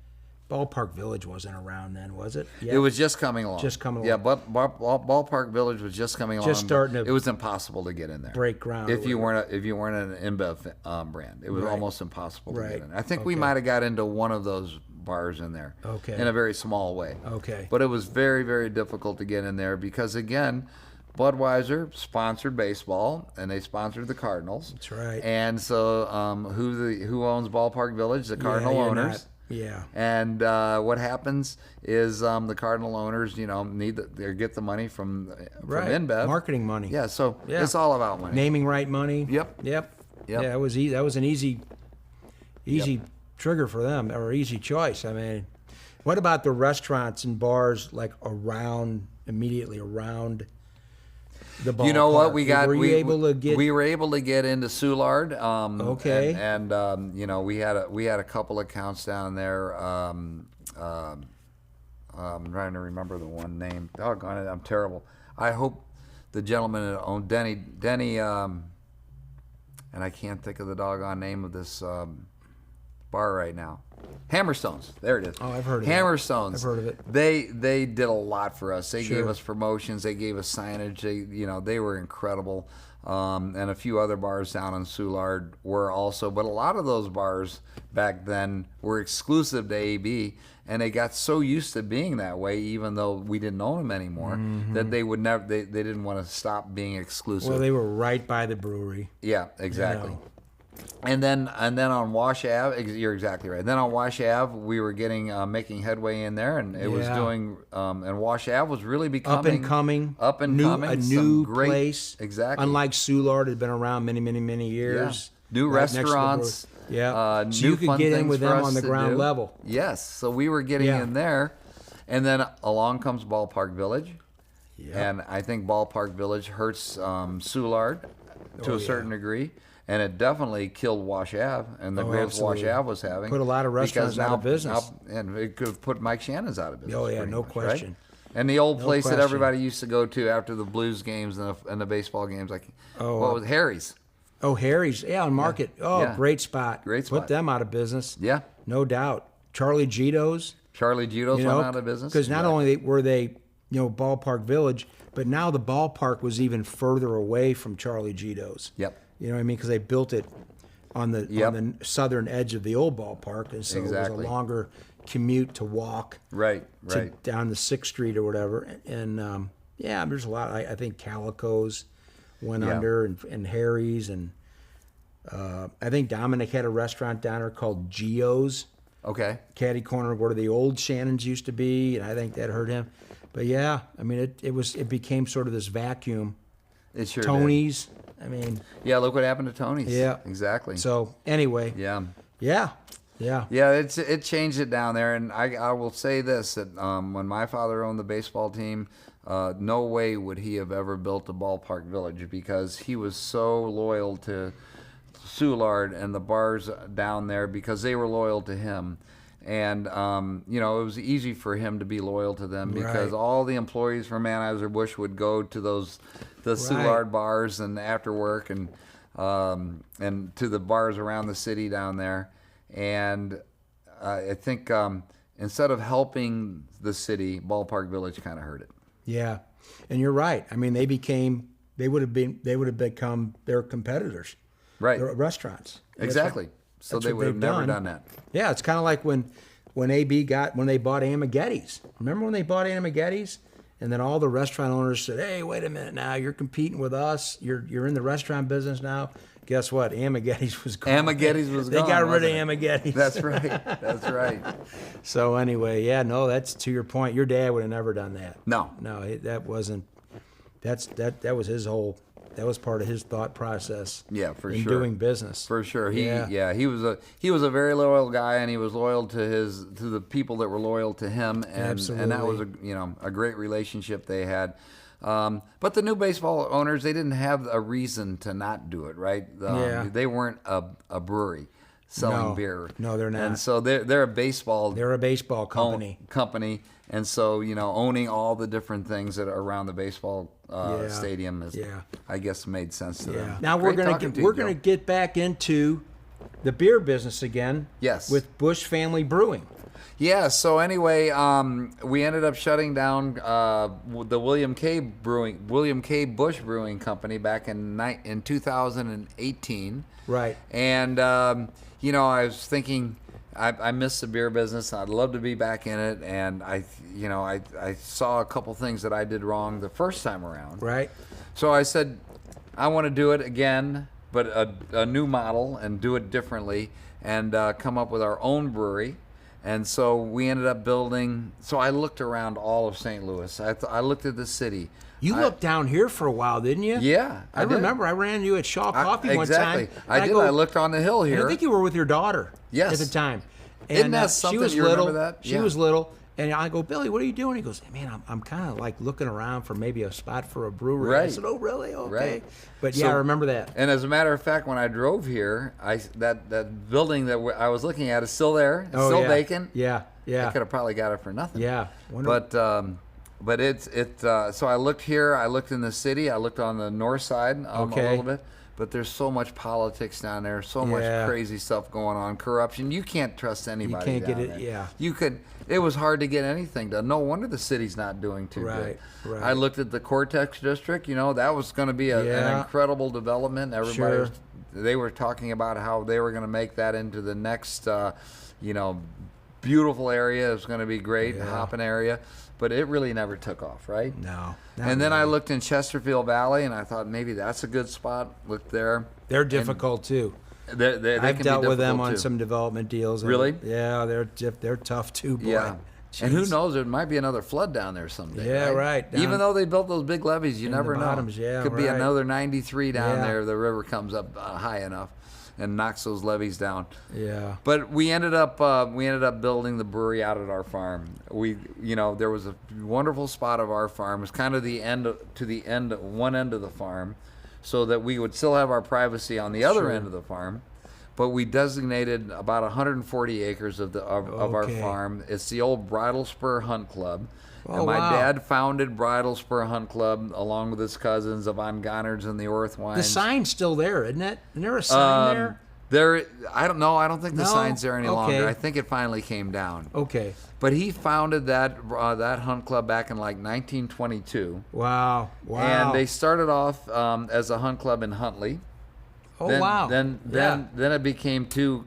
Ballpark Village wasn't around then, was it? Yeah. It was just coming along. Just coming Yeah, along. but Ballpark Village was just coming along. Just starting to It was impossible to get in there. break ground or if you weren't an InBev brand. It was Right. almost impossible to Right. get in. I think we Okay. might have got into one of those bars in there. Okay. In a very small way. Okay. But it was very, very difficult to get in there because again, Budweiser sponsored baseball and they sponsored the Cardinals. That's right. And so who owns Ballpark Village? The Cardinal you're owners. not- Yeah. And what happens is the Cardinal owners, they get the money from Right. InBev. Marketing money. Yeah, so Yeah. it's all about money. Naming right money. Yep. Yep. Yep. Yeah, that was an easy trigger for them, or easy choice. I mean, what about the restaurants and bars like immediately around the ballpark? You know what we got? Were you able to get? We were able to get into Soulard. Okay. And we had a couple accounts down there. I'm trying to remember the one name. Doggone it, I'm terrible. I hope the gentleman that owned Denny, and I can't think of the doggone name of this bar right now. Hammerstones. There it is. Oh, I've heard of it. Hammerstones. I've heard of it. They did a lot for us. They Sure. gave us promotions. They gave us signage. They were incredible. And a few other bars down in Soulard were also. But a lot of those bars back then were exclusive to AB, and they got so used to being that way, even though we didn't own them anymore, that they would never. They didn't want to stop being exclusive. Well, they were right by the brewery. Yeah, exactly. You know. And then on Wash Ave, you're exactly right. Then on Wash Ave, we were making headway in there, and it was Yeah. doing. And Wash Ave was really becoming Up and coming, a some new great, place. Exactly. Unlike Soulard, had been around many years. New right next to the restaurants. brewery. Yeah. New So you could fun get in things with for them us on the to ground do. level. Yes. So we were getting Yeah. in there, and then along comes Ballpark Village, Yeah. and I think Ballpark Village hurts Soulard to Oh, a certain degree. And it definitely killed Wash Ave and the Oh, growth absolutely. Wash Ave was having. Put a lot of restaurants because out of business. and it could have put Mike Shannon's out of business. Oh, yeah, pretty no much, question. Right? And the old No place that question. everybody used to go to after the Blues games and the baseball games, what was Harry's? Oh, Harry's. Yeah, on Market. Oh, Yeah. Great spot. Great spot. Put them out of business. Yeah. No doubt. Charlie Gito's. Charlie Gito's went out of business. Because not Yeah. only were they, Ballpark Village, but now the ballpark was even further away from Charlie Gito's. Yep. You know what I mean? Because they built it on the Yep. on the southern edge of the old ballpark, and so it Exactly. was a longer commute to walk Right, to right. down the 6th Street or whatever. And there's a lot. I think Calico's went Yeah. under, and Harry's, and I think Dominic had a restaurant down there called Gio's, Okay. caddy corner where the old Shannons used to be, and I think that hurt him. But yeah, I mean, it became sort of this vacuum. It sure did. Tony's, I mean, Yeah, look what happened to Tony's. Yeah. Exactly. so anyway, yeah. yeah. Yeah, it changed it down there, and I will say this, that when my father owned the baseball team, no way would he have ever built a Ballpark Village because he was so loyal to Soulard and the bars down there because they were loyal to him. And, it was easy for him to be loyal to them because Right. all the employees from Anheuser-Busch would go to the Soulard bars and after work and to the bars around the city down there. And I think instead of helping the city, Ballpark Village kind of hurt it. Yeah, and you're right. I mean, they would have become their competitors, Right. their restaurants. Exactly. So that's they what would have they've never done. done that. Yeah, it's kind of like when they bought Amaghetti's. Remember when they bought Amaghetti's? And then all the restaurant owners said, "Hey, wait a minute now. You're competing with us. You're in the restaurant business now." Guess what? Amaghetti's was gone. Amaghetti's was They gone, got rid of wasn't it? Amaghetti's. That's right. That's right. So anyway, yeah, no, that's to your point. Your dad would have never done that. No. No, that wasn't that was his whole. That was part of his thought process. Yeah, for in sure. doing business. For sure. He Yeah. he was a very loyal guy, and he was loyal to the people that were loyal to him, and that was a great relationship they had. But the new baseball owners, they didn't have a reason to not do it, right? They weren't a brewery selling beer. No, they're not. And so they're a baseball. They're a baseball company. And so owning all the different things that are around the baseball stadium is, I guess, made sense to them. Now Great we're talking to you, gonna Joe. get back into the beer business again. Yes. With Busch Family Brewing. Yeah. So anyway, we ended up shutting down the William K. Busch Brewing Company back in 2018. Right. And I was thinking, I miss the beer business. I'd love to be back in it. And I saw a couple things that I did wrong the first time around. Right. So I said, I want to do it again, but a new model, and do it differently, and come up with our own brewery. And so we ended up building. So I looked around all of St. Louis. I looked at the city. You looked down here for a while, didn't you? Yeah, I did. remember. I ran you at Shaw Coffee one time. Exactly. I did. I looked on the hill And here. I think you were with your daughter. Yes. At the time. Isn't And that she something? was You little. remember that? She Yeah. was little. And I go, Billy, what are you doing? He goes, man, I'm kind of like looking around for maybe a spot for a brewery. I Right. said, oh, really? Okay. Right. But So- yeah, I remember that. And as a matter of fact, when I drove here, that building that I was looking at is still there. It's still yeah. vacant. Yeah, yeah. I could have probably got it for nothing. Yeah. But it's so I looked here. I looked in the city. I looked on the north side a Okay. little bit. But there's so much politics down there. So much Yeah. crazy stuff going on. Corruption. You can't trust anybody. can't get down it- there. yeah. You could. It was hard to get anything done. No wonder the city's not doing too Right, good. right. I looked at the Cortex district. That was going to be an Yeah. incredible development. Everybody Sure. they were talking about how they were going to make that into the next, beautiful area. It was going to be great, hopping area, but it really never took off, right? No. And then I looked in Chesterfield Valley, and I thought maybe that's a good spot. Look there. They're difficult too. They I've can dealt be with them difficult, on too. some development deals. and- Really? Yeah, they're tough too, boy. Yeah. And who Jeez. knows? There might be another flood down there someday. Yeah, right. Even Down though they built those big levees, you in never the know. bottoms, yeah, Could be right. another 93 down Yeah. there. The river comes up high enough and knocks those levees down. Yeah. But we ended up building the brewery out at our farm. There was a wonderful spot of our farm. It was kind of one end of the farm, so that we would still have our privacy on the other end of the farm. But we designated about 140 acres of our Okay. farm. It's the old Bridle Spur Hunt Club. Oh, And my wow. dad founded Bridle Spur Hunt Club along with his cousins, the Von Gonards and the Orthwines. The sign's still there, isn't it? Isn't there a sign there? I don't know. I don't think the No? sign's there any Okay. longer. I think it finally came down. Okay. But he founded that hunt club back in like 1922. Wow. Wow. And they started off as a hunt club in Huntley. oh, Then, wow. Then it became too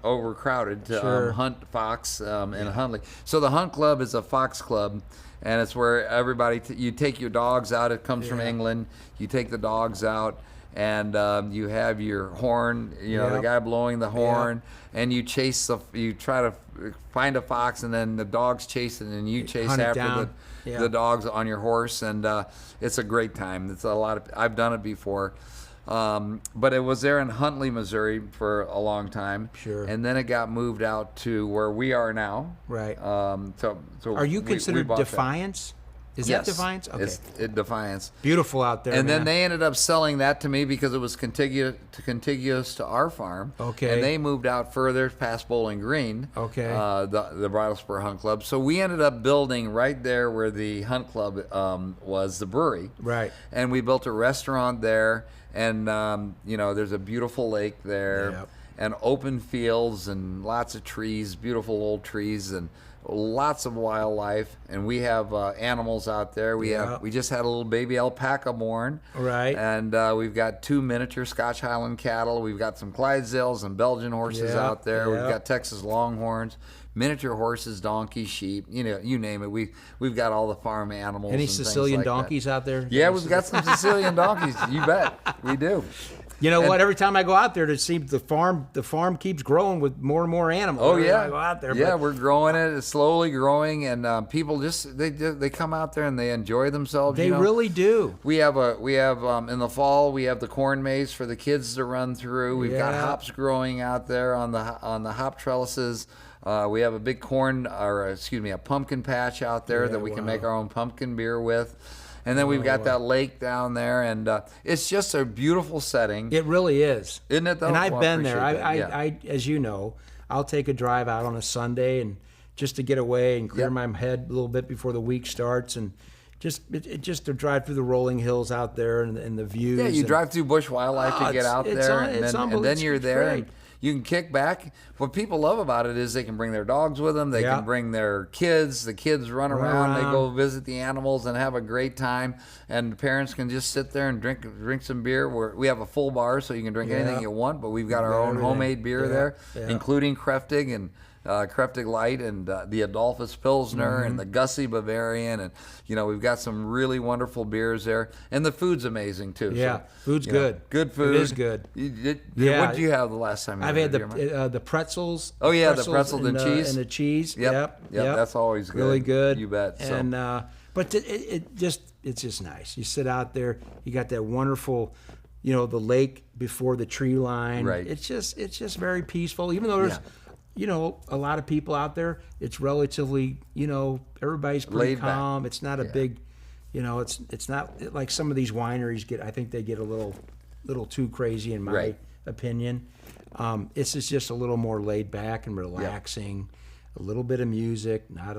overcrowded to Sure. hunt fox in Huntley. So the hunt club is a fox club, and it's where everybody you take your dogs out. It comes from England. You take the dogs out, and you have your horn. The Yep. guy blowing the horn, and you you try to find a fox, and then the dogs chase it, and you chase hunt it after down. Yeah. the dogs on your horse, and it's a great time. It's a lot of I've done it before. But it was there in Huntley, Missouri for a long time. Sure. And then it got moved out to where we are now. Right. So Are you we considered bought that. Defiance? Is Yes. that Defiance? Okay. It's Defiance. Beautiful out there. And then man. they ended up selling that to me because it was contiguous to our farm. Okay. And they moved out further past Bowling Green. Okay. The Bridle Spur Hunt Club. So we ended up building right there where the hunt club was the brewery. Right. And we built a restaurant there, and there's a beautiful lake there, Yep. and open fields and lots of trees, beautiful old trees, and lots of wildlife. And we have animals out there. We just had a little baby alpaca born. Right. And we've got 2 miniature Scotch Highland cattle. We've got some Clydesdales and Belgian horses Yeah, out there. We've yeah. got Texas Longhorns, miniature horses, donkeys, sheep. You name it. We've got all the farm animals. Any and things Sicilian like that. donkeys out there? Yeah, we've got some Sicilian donkeys. You bet. We do. You know what? Every time I go out there to see the farm keeps growing with more and more animals. Oh Every time yeah, I go out there. yeah, but we're growing it. It's slowly growing, and people they come out there and they enjoy themselves. they really do. We have in the fall we have the corn maze for the kids to run through. We've got Yeah. hops growing out there on the hop trellises. We have a big a pumpkin patch out there that we can make our own pumpkin beer with. And then we've got that lake down there, and it's just a beautiful setting. It really is, Isn't it, though? And I've Well, been there. appreciate that, yeah. I, as you know, I'll take a drive out on a Sunday and just to get away and clear Yep. my head a little bit before the week starts, and just to drive through the rolling hills out there and the views. Yeah, you and- drive through Busch Wildlife to get out it's there, un- and it's then unbelievable. you're It's there, great. and you can kick back. What people love about it is they can bring their dogs with them. They Yeah. can bring their kids. The kids run around. They go visit the animals and have a great time. And the parents can just sit there and drink some beer. We have a full bar, so you can drink anything you want. But we've got our own everything. homemade beer Yeah, there, yeah. including Kräftig and Kräftig Light and the Adolphus Pilsner Mm-hmm. and the Gussie Bavarian, and we've got some really wonderful beers there. And the food's amazing too. Yeah, so, food's you know, good. Good food. It is good. Yeah. What did you have the last time? I've you had were here, the pretzels. Oh, yeah, the pretzels and cheese. and the cheese. Yep, that's always good. Really good. You bet. So- And but it's just nice. You sit out there. You got that wonderful, the lake before the tree line. Right. It's just very peaceful. Even though there's. A lot of people out there. It's relatively, everybody's pretty Laid back. calm. It's not a big, it's not like some of these wineries get. I think they get a little too crazy in my Right. opinion. It's just a little more laid back and relaxing. A little bit of music, not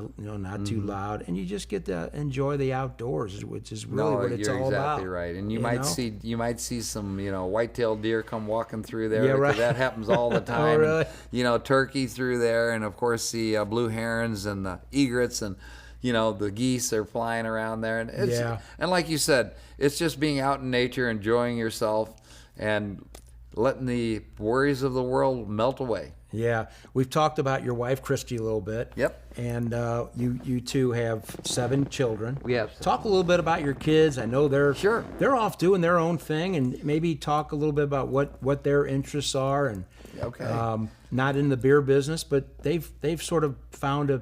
too loud, and you just get to enjoy the outdoors, which is really what it's you're all about. exactly right. And you know? might see some white-tailed deer come walking through there. Yeah, because right. That happens all the time. really? And, turkey through there, and of course the blue herons and the egrets and the geese are flying around there. And and like you said, it's just being out in nature, enjoying yourself, and letting the worries of the world melt away. Yeah, we've talked about your wife Christy a little bit. Yep. And you two have 7 children. We have 7. Talk a little bit about your kids. I know they're Sure. They're off doing their own thing, and maybe talk a little bit about what their interests are, and Okay. not in the beer business, but they've sort of found a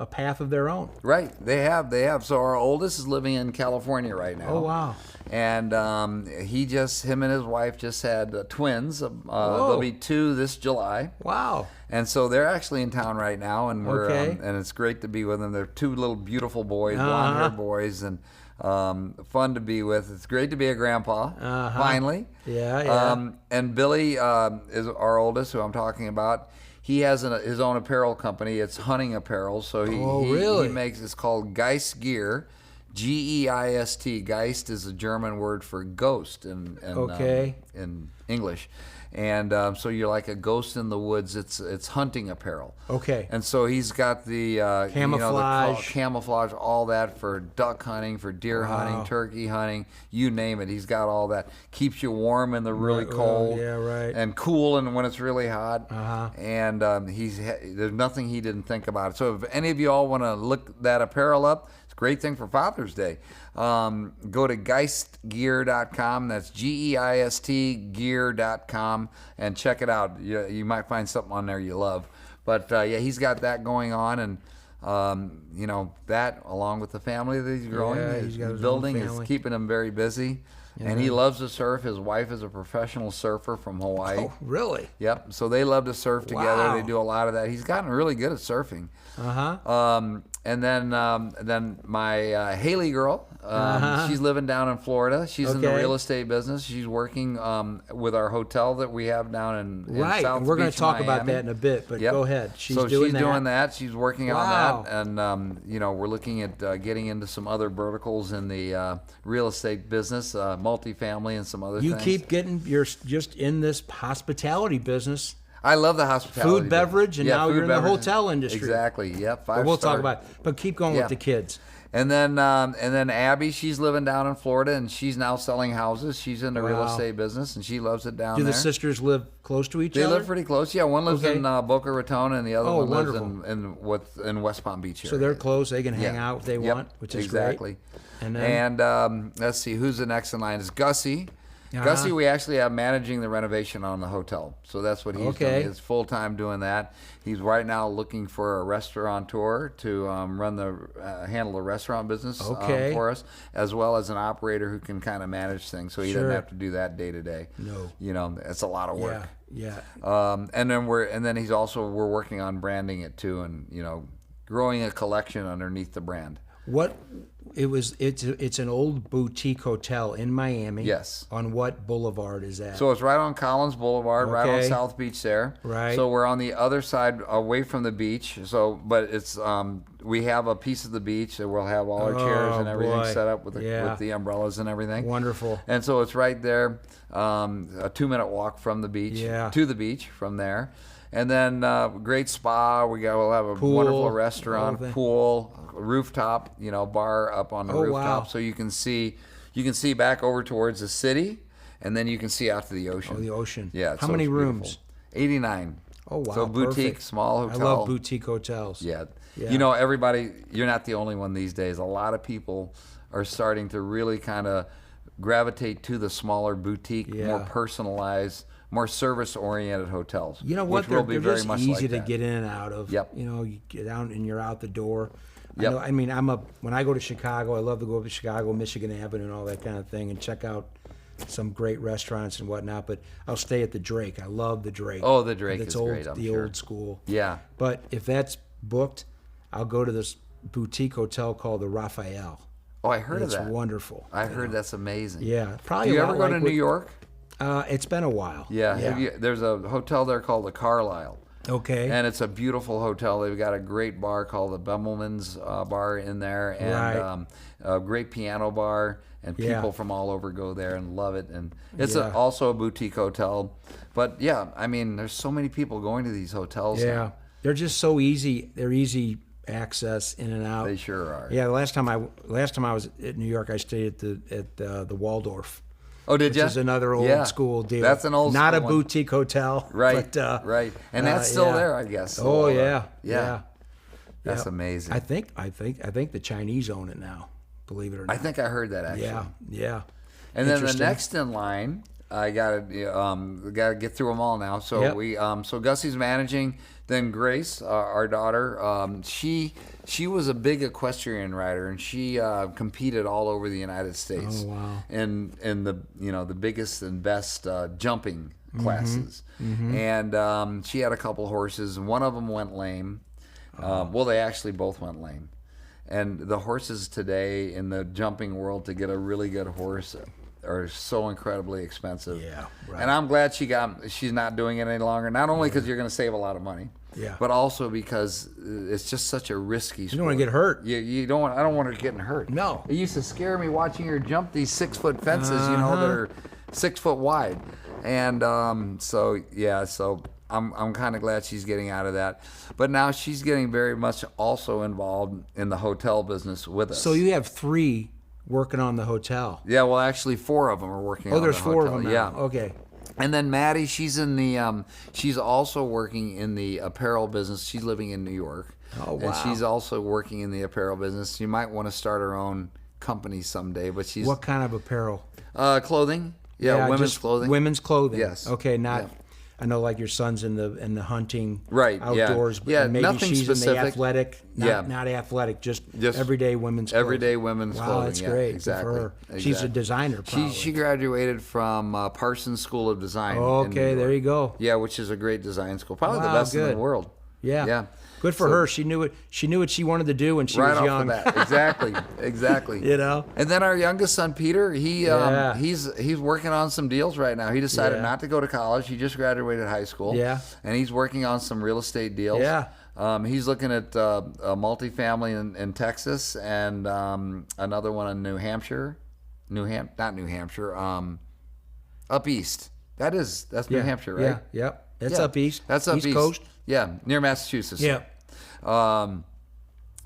path of their own. Right, they have. So our oldest is living in California right now. Oh wow. And him and his wife just had twins. There'll be 2 this July. Wow. And so they're actually in town right now, and we're Okay. and it's great to be with them. They're 2 little beautiful boys, blonde-haired boys, and fun to be with. It's great to be a grandpa finally. Yeah. And Billy is our oldest, who I'm talking about. He has his own apparel company. It's hunting apparel. So really? he makes, it's called Geist Gear, Geist. Geist is a German word for ghost in English. And so you're like a ghost in the woods. It's hunting apparel. Okay. And so he's got the Camouflage. camouflage, all that for duck hunting, for deer hunting, turkey hunting, you name it. He's got all that. Keeps you warm in the really cold. yeah, right. And cool and when it's really hot. Uh-huh. And there's nothing he didn't think about. So if any of you all want to look that apparel up, it's a great thing for Father's Day. Go to geistgear.com. That's GEIST gear.com and check it out. You might find something on there you love. But he's got that going on, and that along with the family that he's growing, Yeah, he's got his own building is family. keeping him very busy. And he loves to surf. His wife is a professional surfer from Hawaii. Oh, really? Yep. So they love to surf together. Wow. They do a lot of that. He's gotten really good at surfing. And then my Haley girl, she's living down in Florida. She's in the Okay. real estate business. She's working with our hotel that we have down in Right. South And we're going Beach, to talk about Miami. that in a bit, but Yep. go ahead. She's so doing she's that. doing that. She's working Wow. on that, and we're looking at getting into some other verticals in the real estate business, multifamily, and some other You things. keep you're just in this hospitality business. I love the hospitality. Food, beverage, and now food, you're in the beverage. hotel industry. Exactly. Yep. But we'll talk 5-star. about it. But keep going Yeah. with the kids. And then Abby, she's living down in Florida, and she's now selling houses. She's in the real Wow. estate business, and she loves it down Do there. the sisters live close to each They other? live pretty close. Yeah, one lives Okay. in Boca Raton, and the other Oh, one lives wonderful. in West Palm Beach area. So they're close. They can hang Yeah. out if they Yep, want, which is exactly. great. And then, And let's see, who's the next in line? Is Gussie. Gussie, we actually have managing the renovation on the hotel. So that's what he's doing. He's full-time doing that. He's right now looking for a restaurateur to handle the restaurant business for us, as well as an operator who can kind of manage things so he doesn't have to do that day to day. No. You know, it's a lot of work. Yeah. And then we're working on branding it too, and, you know, growing a collection underneath the brand. It's an old boutique hotel in Miami. Yes. On what boulevard is that? So it's right on Collins Boulevard, right on South Beach there. Right. So we're on the other side, away from the beach. So, but it's we have a piece of the beach that we'll have all our chairs and everything set up with the umbrellas and everything. Wonderful. And so it's right there, a 2-minute walk from the beach to the beach from there. And then great spa. We'll have a wonderful restaurant, pool, rooftop, you know, bar up on the rooftop, so you can see back over towards the city, and then you can see out to the ocean. Oh, the ocean. Yeah. How many rooms? 89. Oh, wow. So boutique, perfect. small hotel. I love boutique hotels. Yeah. You know, everybody, you're not the only one these days. A lot of people are starting to really kind of gravitate to the smaller boutique, more personalized, more service-oriented hotels. You know what? Which will be they're very just much easy like to that. get in and out of. Yep. You know, you get out and you're out the door. Yep. I mean, when I go to Chicago, I love to go up to Chicago, Michigan Avenue, and all that kind of thing, and check out some great restaurants and whatnot. But I'll stay at the Drake. I love the Drake. Oh, the Drake It's is great. I'm the sure. old school. Yeah. But if that's booked, I'll go to this boutique hotel called the Raphael. Oh, I heard of that. It's wonderful. I heard that's amazing. Yeah, probably. Do you a ever lot go like to New York? It's been a while. Yeah. There's a hotel there called the Carlisle. Okay. And it's a beautiful hotel. They've got a great bar called the Bemelman's Bar in there, and a great piano bar. And people from all over go there and love it. And it's also a boutique hotel. But yeah, I mean, there's so many people going to these hotels. Yeah, now. they're just so easy. They're easy access in and out. They sure are. Yeah, the last time I was at New York, I stayed at the Waldorf. Oh, did you? Which is another old school deal. That's an old not school a boutique hotel. Right, but, right. And that's still there, I guess. Oh, So, yeah. That's amazing. I think the Chinese own it now. Believe it or not. I think I heard that actually. Yeah. And then the Interesting. next in line, I gotta get through them all now. So so Gussie's managing. Then Grace, our daughter, she was a big equestrian rider, and she competed all over the United States. Oh, wow. In the biggest and best jumping classes, and she had a couple horses, and one of them went lame. Well, they actually both went lame. And the horses today in the jumping world, to get a really good horse, are so incredibly expensive. Yeah, right. And I'm glad she's not doing it any longer. Not only because you're going to save a lot of money, but also because it's just such a risky sport. You don't want to get hurt. You don't want. I don't want her getting hurt. No. It used to scare me watching her jump these 6-foot fences, that are 6 foot wide. And so I'm kind of glad she's getting out of that. But now she's getting very much also involved in the hotel business with us. So you have 3 working on the hotel. Yeah, well, actually 4 of them are working on the hotel. Oh, there's 4 of them now. Yeah. Okay. And then Maddie, she's in the she's also working in the apparel business. She's living in New York. Oh, wow. And she's also working in the apparel business. She might want to start her own company someday, but she's What kind of apparel? Clothing. Yeah, women's just clothing. Women's clothing. Yes. Okay, not. Yeah. I know, like your son's in the hunting, Right, yeah. outdoors, but Yeah, maybe nothing she's in specific. the athletic, not athletic, just everyday women's clothing. Everyday women's wow, clothing. that's yeah, great. Exactly. Good for her. Exactly. She's a designer, probably. She graduated from Parsons School of Design. in New Okay, there York. you go. Yeah, which is a great design school, probably the Wow, best in good. the world. Yeah. Yeah. Good for her. She knew it. She knew what she wanted to do when she Right was off young. the bat. Exactly. You know. And then our youngest son, Peter, he's working on some deals right now. He decided not to go to college. He just graduated high school. Yeah. And he's working on some real estate deals. Yeah. He's looking at a multifamily in Texas and another one in New Hampshire. Not New Hampshire. Up east. That's New Hampshire, right? Yeah. Yep. That's up east. That's up east coast. Yeah, near Massachusetts. Yeah.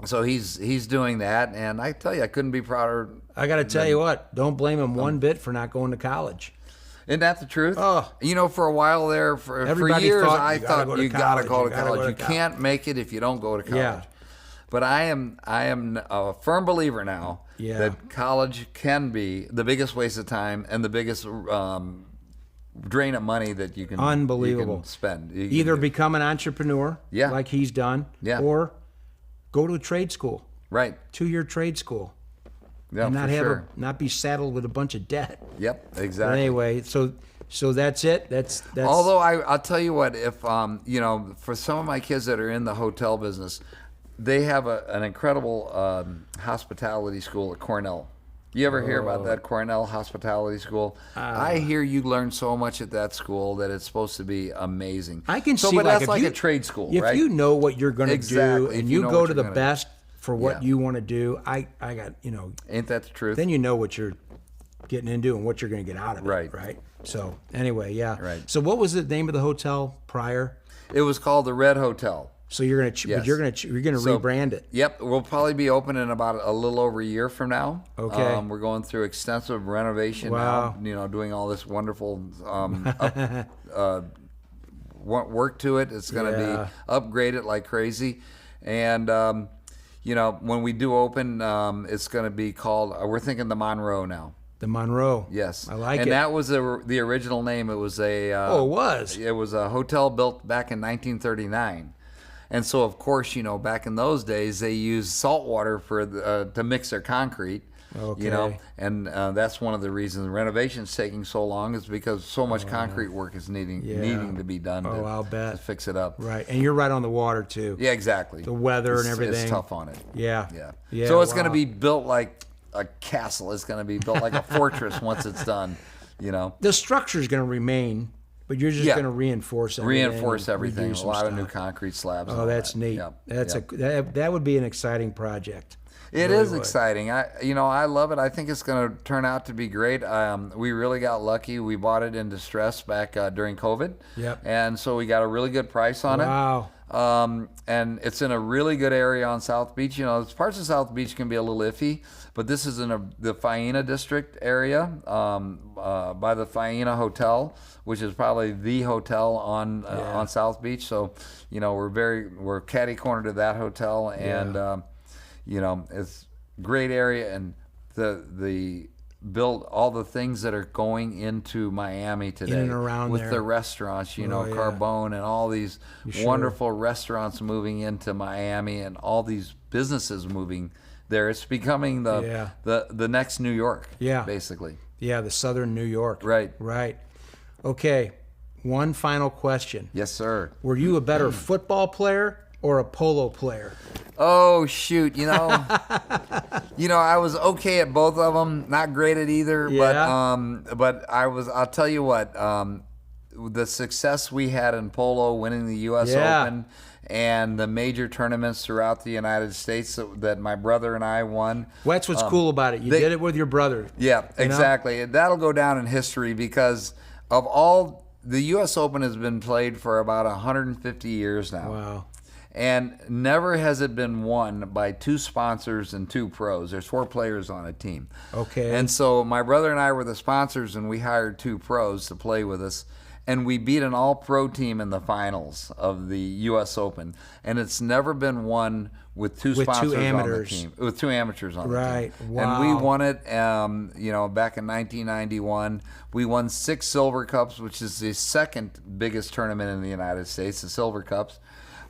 So he's doing that, and I tell you, I couldn't be prouder. I got to tell you what. Don't blame him one bit for not going to college. Isn't that the truth? Oh. For a while there, for Everybody years, thought I you gotta thought go to you got to college, go to college. You can't make it if you don't go to college. Yeah. But I am a firm believer now Yeah. that college can be the biggest waste of time and the biggest drain of money that you can Unbelievable. you can spend. You can Either do. become an entrepreneur, Yeah. like he's done, Yeah. or go to a trade school, Right. 2-year trade school, Yeah, and not for have sure. not be saddled with a bunch of debt. Yep, But exactly. anyway, so that's it. That's Although I'll tell you what, if for some of my kids that are in the hotel business, they have an incredible hospitality school at Cornell. You ever hear about that Cornell hospitality school? I hear you learn so much at that school that it's supposed to be amazing. I can so, see but like that's if like you, a trade school, if right? you know what you're going to do Exactly, and if you you know go what to you're the gonna- best for what Yeah. you want to do, I got Ain't that the truth? then you know what you're getting into and what you're going to get out of it. Right. Right. So anyway, yeah. Right. So what was the name of the hotel prior? It was called the Red Hotel. So you're going to, Yes. but you're going to So- rebrand it. Yep, we'll probably be open in about a little over a year from now. Okay. We're going through extensive renovation Wow. now. Doing all this wonderful work to it. It's going to Yeah. be upgraded like crazy, and when we do open, it's going to be called. We're thinking the Monroe now. The Monroe. Yes, I like and it. that was the original name. It was a. Oh, it was? It was a hotel built back in 1939. And so, of course, back in those days, they used salt water to mix their concrete. Okay. And that's one of the reasons the renovation's taking so long is because so much concrete work is needing to be done I'll to bet. fix it up. Right. And you're right on the water too. Yeah, exactly. The weather and It's everything. tough on it. Yeah. Yeah. Yeah, So it's going to wow. be built like a castle. It's going to be built like a fortress once it's done. The structure's going to remain, but you're just Yeah. going to reinforce everything. Reinforce and everything. redo A some lot of new stuff. concrete slabs. and Oh, all that's that. neat. Yep. That's Yep. that would be an exciting project. It Really is would. exciting. I love it. I think it's going to turn out to be great. We really got lucky. We bought it in distress back during COVID. Yep. And so we got a really good price on Wow. it. And it's in a really good area on South Beach. Parts of South Beach can be a little iffy, but this is in the Faena district area by the Faena Hotel, which is probably the hotel on South Beach. So, we're catty corner to that hotel, and it's great area, and the build all the things that are going into Miami today and around with there. the restaurants, yeah. Carbone and all these Sure. wonderful restaurants moving into Miami and all these businesses moving there. It's becoming the next New York, Yeah. basically. Yeah, the southern New York. Right. Right. Okay. One final question. Yes, sir. Were you a better football player or a polo player? Oh shoot! I was okay at both of them. Not great at either, Yeah. but I was. I'll tell you what. The success we had in polo, winning the U.S. Yeah. Open, and the major tournaments throughout the United States that my brother and I won. Well, that's what's cool about it. You did it with your brother. Yeah, know? exactly. That'll go down in history because of all the U.S. Open has been played for about 150 years now. Wow. And never has it been won by two sponsors and two pros. There's 4 players on a team. Okay. And so my brother and I were the sponsors, and we hired 2 pros to play with us. And we beat an all-pro team in the finals of the U.S. Open. And it's never been won with two With two sponsors amateurs. on the team. With 2 amateurs on the team. Right. And Wow. we won it, back in 1991. We won 6 Silver Cups, which is the second biggest tournament in the United States, the Silver Cups.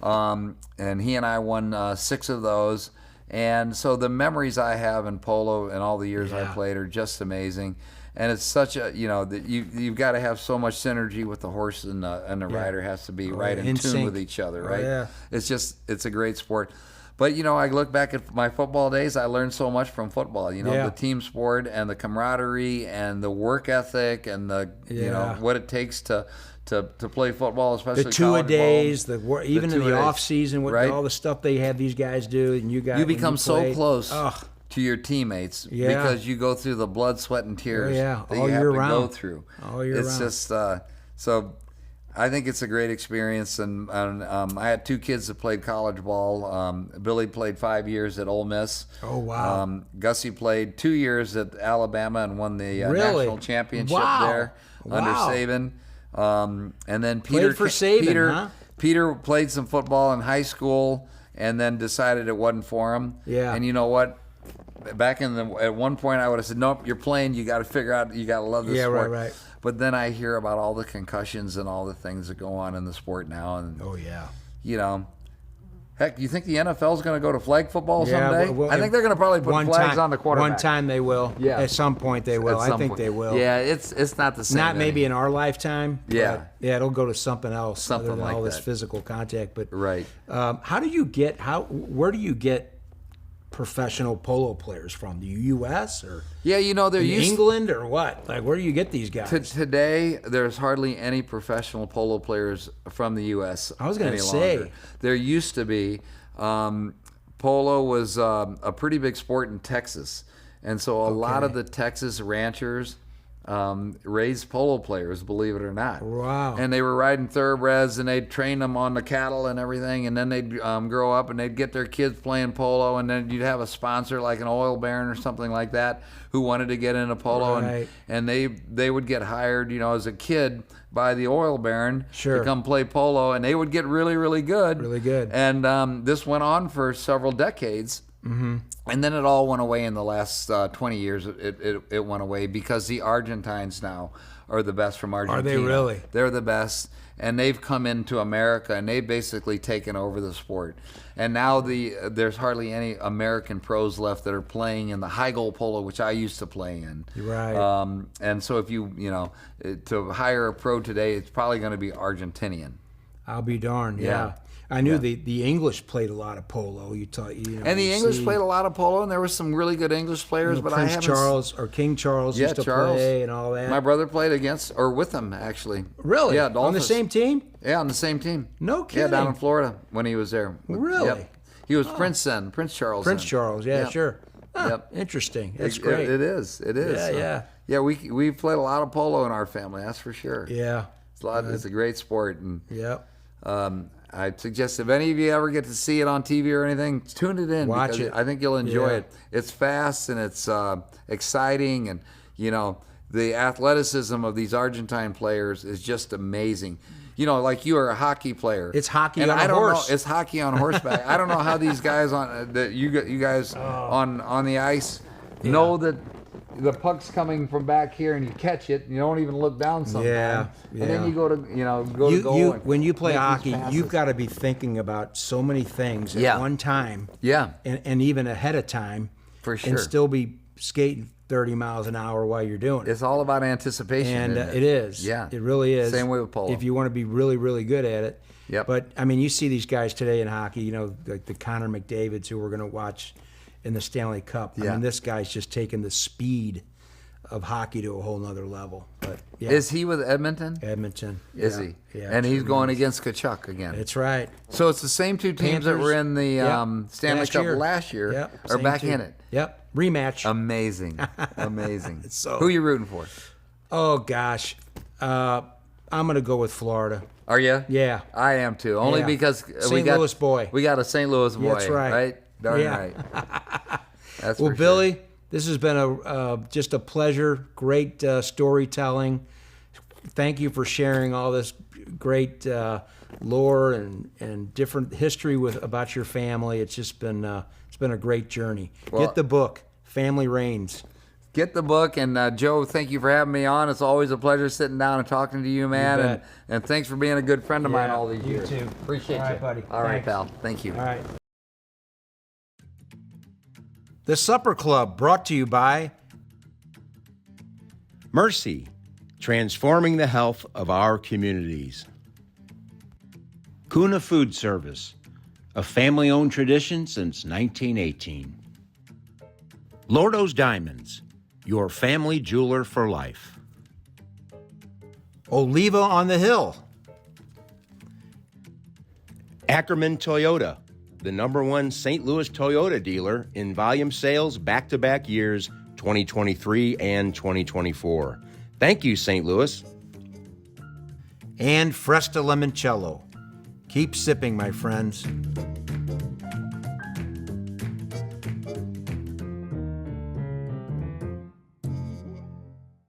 And he and I won 6 of those. And so the memories I have in polo and all the years I played are just amazing. And it's such a, that you've got to have so much synergy with the horse, and the rider has to be right in in tune sync. with each other, right? yeah. It's a great sport. But, I look back at my football days, I learned so much from football, Yeah. the team sport and the camaraderie and the work ethic and Yeah. what it takes to play football, especially The college two-a-days, ball. even in the two-a-days, off season, with right? all the stuff they have these guys do, and you guys You when become so played, close Ugh. to your teammates Yeah. because you go through the blood, sweat, and tears yeah. that All you have year to go round. through. All year it's round. just so. I think it's a great experience, and I had 2 kids that played college ball. Billy played 5 years at Ole Miss. Oh, wow. Gussie played 2 years at Alabama and won the Really? national championship Wow. there under Wow. Saban. And then Peter for Saban, Peter, huh? Peter played some football in high school and then decided it wasn't for him. Yeah. And you know what? back at one point I would have said, nope, you're playing. You got to figure out. You got to love this sport. right. But then I hear about all the concussions and all the things that go on in the sport now, and Oh yeah. you know. Heck, you think the NFL is going to go to flag football someday? well, I think they're going to probably put flags on the quarterback. One time they will. Yeah. At some point they will. At I some think point. they will. Yeah, it's not the same. Not maybe thing. in our lifetime. Yeah. But yeah, it'll go to something else. Something other than like all this that. physical contact. But Right. where do you get professional polo players from? The U.S. or Yeah, you know, they're used England or what? Like, where do you get these guys? today. There's hardly any professional polo players from the U.S. I was gonna any say. longer. There used to be. Polo was a pretty big sport in Texas, and so a lot of the Texas ranchers raised polo players, believe it or not. Wow. And they were riding thoroughbreds, and they'd train them on the cattle and everything, and then they'd grow up and they'd get their kids playing polo, and then you'd have a sponsor like an oil baron or something like that who wanted to get into polo, Right. and they would get hired, you know, as a kid by the oil baron Sure. to come play polo, and they would get really, really good. Really good. And this went on for several decades. Mm-hmm. And then it all went away in the last 20 years. It went away because the Argentines now are the best from Argentina. Are they really? They're the best. And they've come into America, and they've basically taken over the sport. And now there's hardly any American pros left that are playing in the high goal polo, which I used to play in. Right. And so if you to hire a pro today, it's probably going to be Argentinian. I'll be darned. Yeah. Yeah. I knew the English played a lot of polo. And the English played a lot of polo, and there were some really good English players, but Prince I haven't. Charles or King Charles used to play and all that. My brother played against or with them actually. Really? Yeah, On the Adolphus. same team? Yeah, on the same team. No Yeah, down in kidding. Florida when he was there. Really? Yep. He was Prince then, Prince Charles. Prince then. Charles, yeah, Yep. sure. Huh, Yep. Interesting. That's It- great. It is. It is. Yeah, yeah. Yeah, we played a lot of polo in our family. That's for sure. Yeah. It's a great sport, and Yep. I suggest if any of you ever get to see it on TV or anything, tune it in. Watch because it. I think you'll enjoy Yeah. it. It's fast and it's exciting, and the athleticism of these Argentine players is just amazing. Like you are a hockey player. It's hockey and on I a don't horse. Know, it's hockey on horseback. I don't know how these guys you guys on the ice know that the puck's coming from back here and you catch it. And you don't even look down sometimes. Yeah, And then yeah. you go to to goal. And When you play make these hockey, passes. you've got to be thinking about so many things at Yeah. one time. Yeah. And even ahead of time. For And sure. still be skating 30 miles an hour while you're doing it. It's all about anticipation. And isn't it is. Yeah. It really is. Same way with polo. If you want to be really, really good at it. Yep. But, I mean, you see these guys today in hockey, like the Connor McDavids who we're going to watch in the Stanley Cup. I Yeah. mean, this guy's just taking the speed of hockey to a whole nother level. But yeah, Is he with Edmonton? Edmonton. Is Yeah. he? Yeah. And he's sure going is. against Kachuk again. That's right. So it's the same two teams that Panthers. were in the Yep. Stanley Last Cup year. last year Yep. are Same back team. in it. Yep. Rematch. Amazing. Amazing. So- Who are you rooting for? Oh gosh, I'm gonna go with Florida. Are you? Yeah. I am too. Only Yeah. because St. Louis boy. We got a St. Louis boy. That's right. Darn Yeah. right. That's Well, for Billy, this has been just a pleasure. Great storytelling. Thank you for sharing all this great lore and different history about your family. It's just been it's been a great journey. Well- Get the book, Family Reigns. Get the book, and Joe, thank you for having me on. It's always a pleasure sitting down and talking to you, man. bet. And thanks for being a good friend of mine Yeah, all these you years. too. Appreciate All right, you. buddy. All right, Thanks. pal. Thank you. All right. The Supper Club brought to you by Mercy, transforming the health of our communities. Kuna Food Service, a family-owned tradition since 1918. Lordo's Diamonds, your family jeweler for life. Oliva on the Hill. Ackerman Toyota, the #1 St. Louis Toyota dealer in volume sales back-to-back years 2023 and 2024. Thank you, St. Louis. And Fresta Limoncello. Keep sipping, my friends.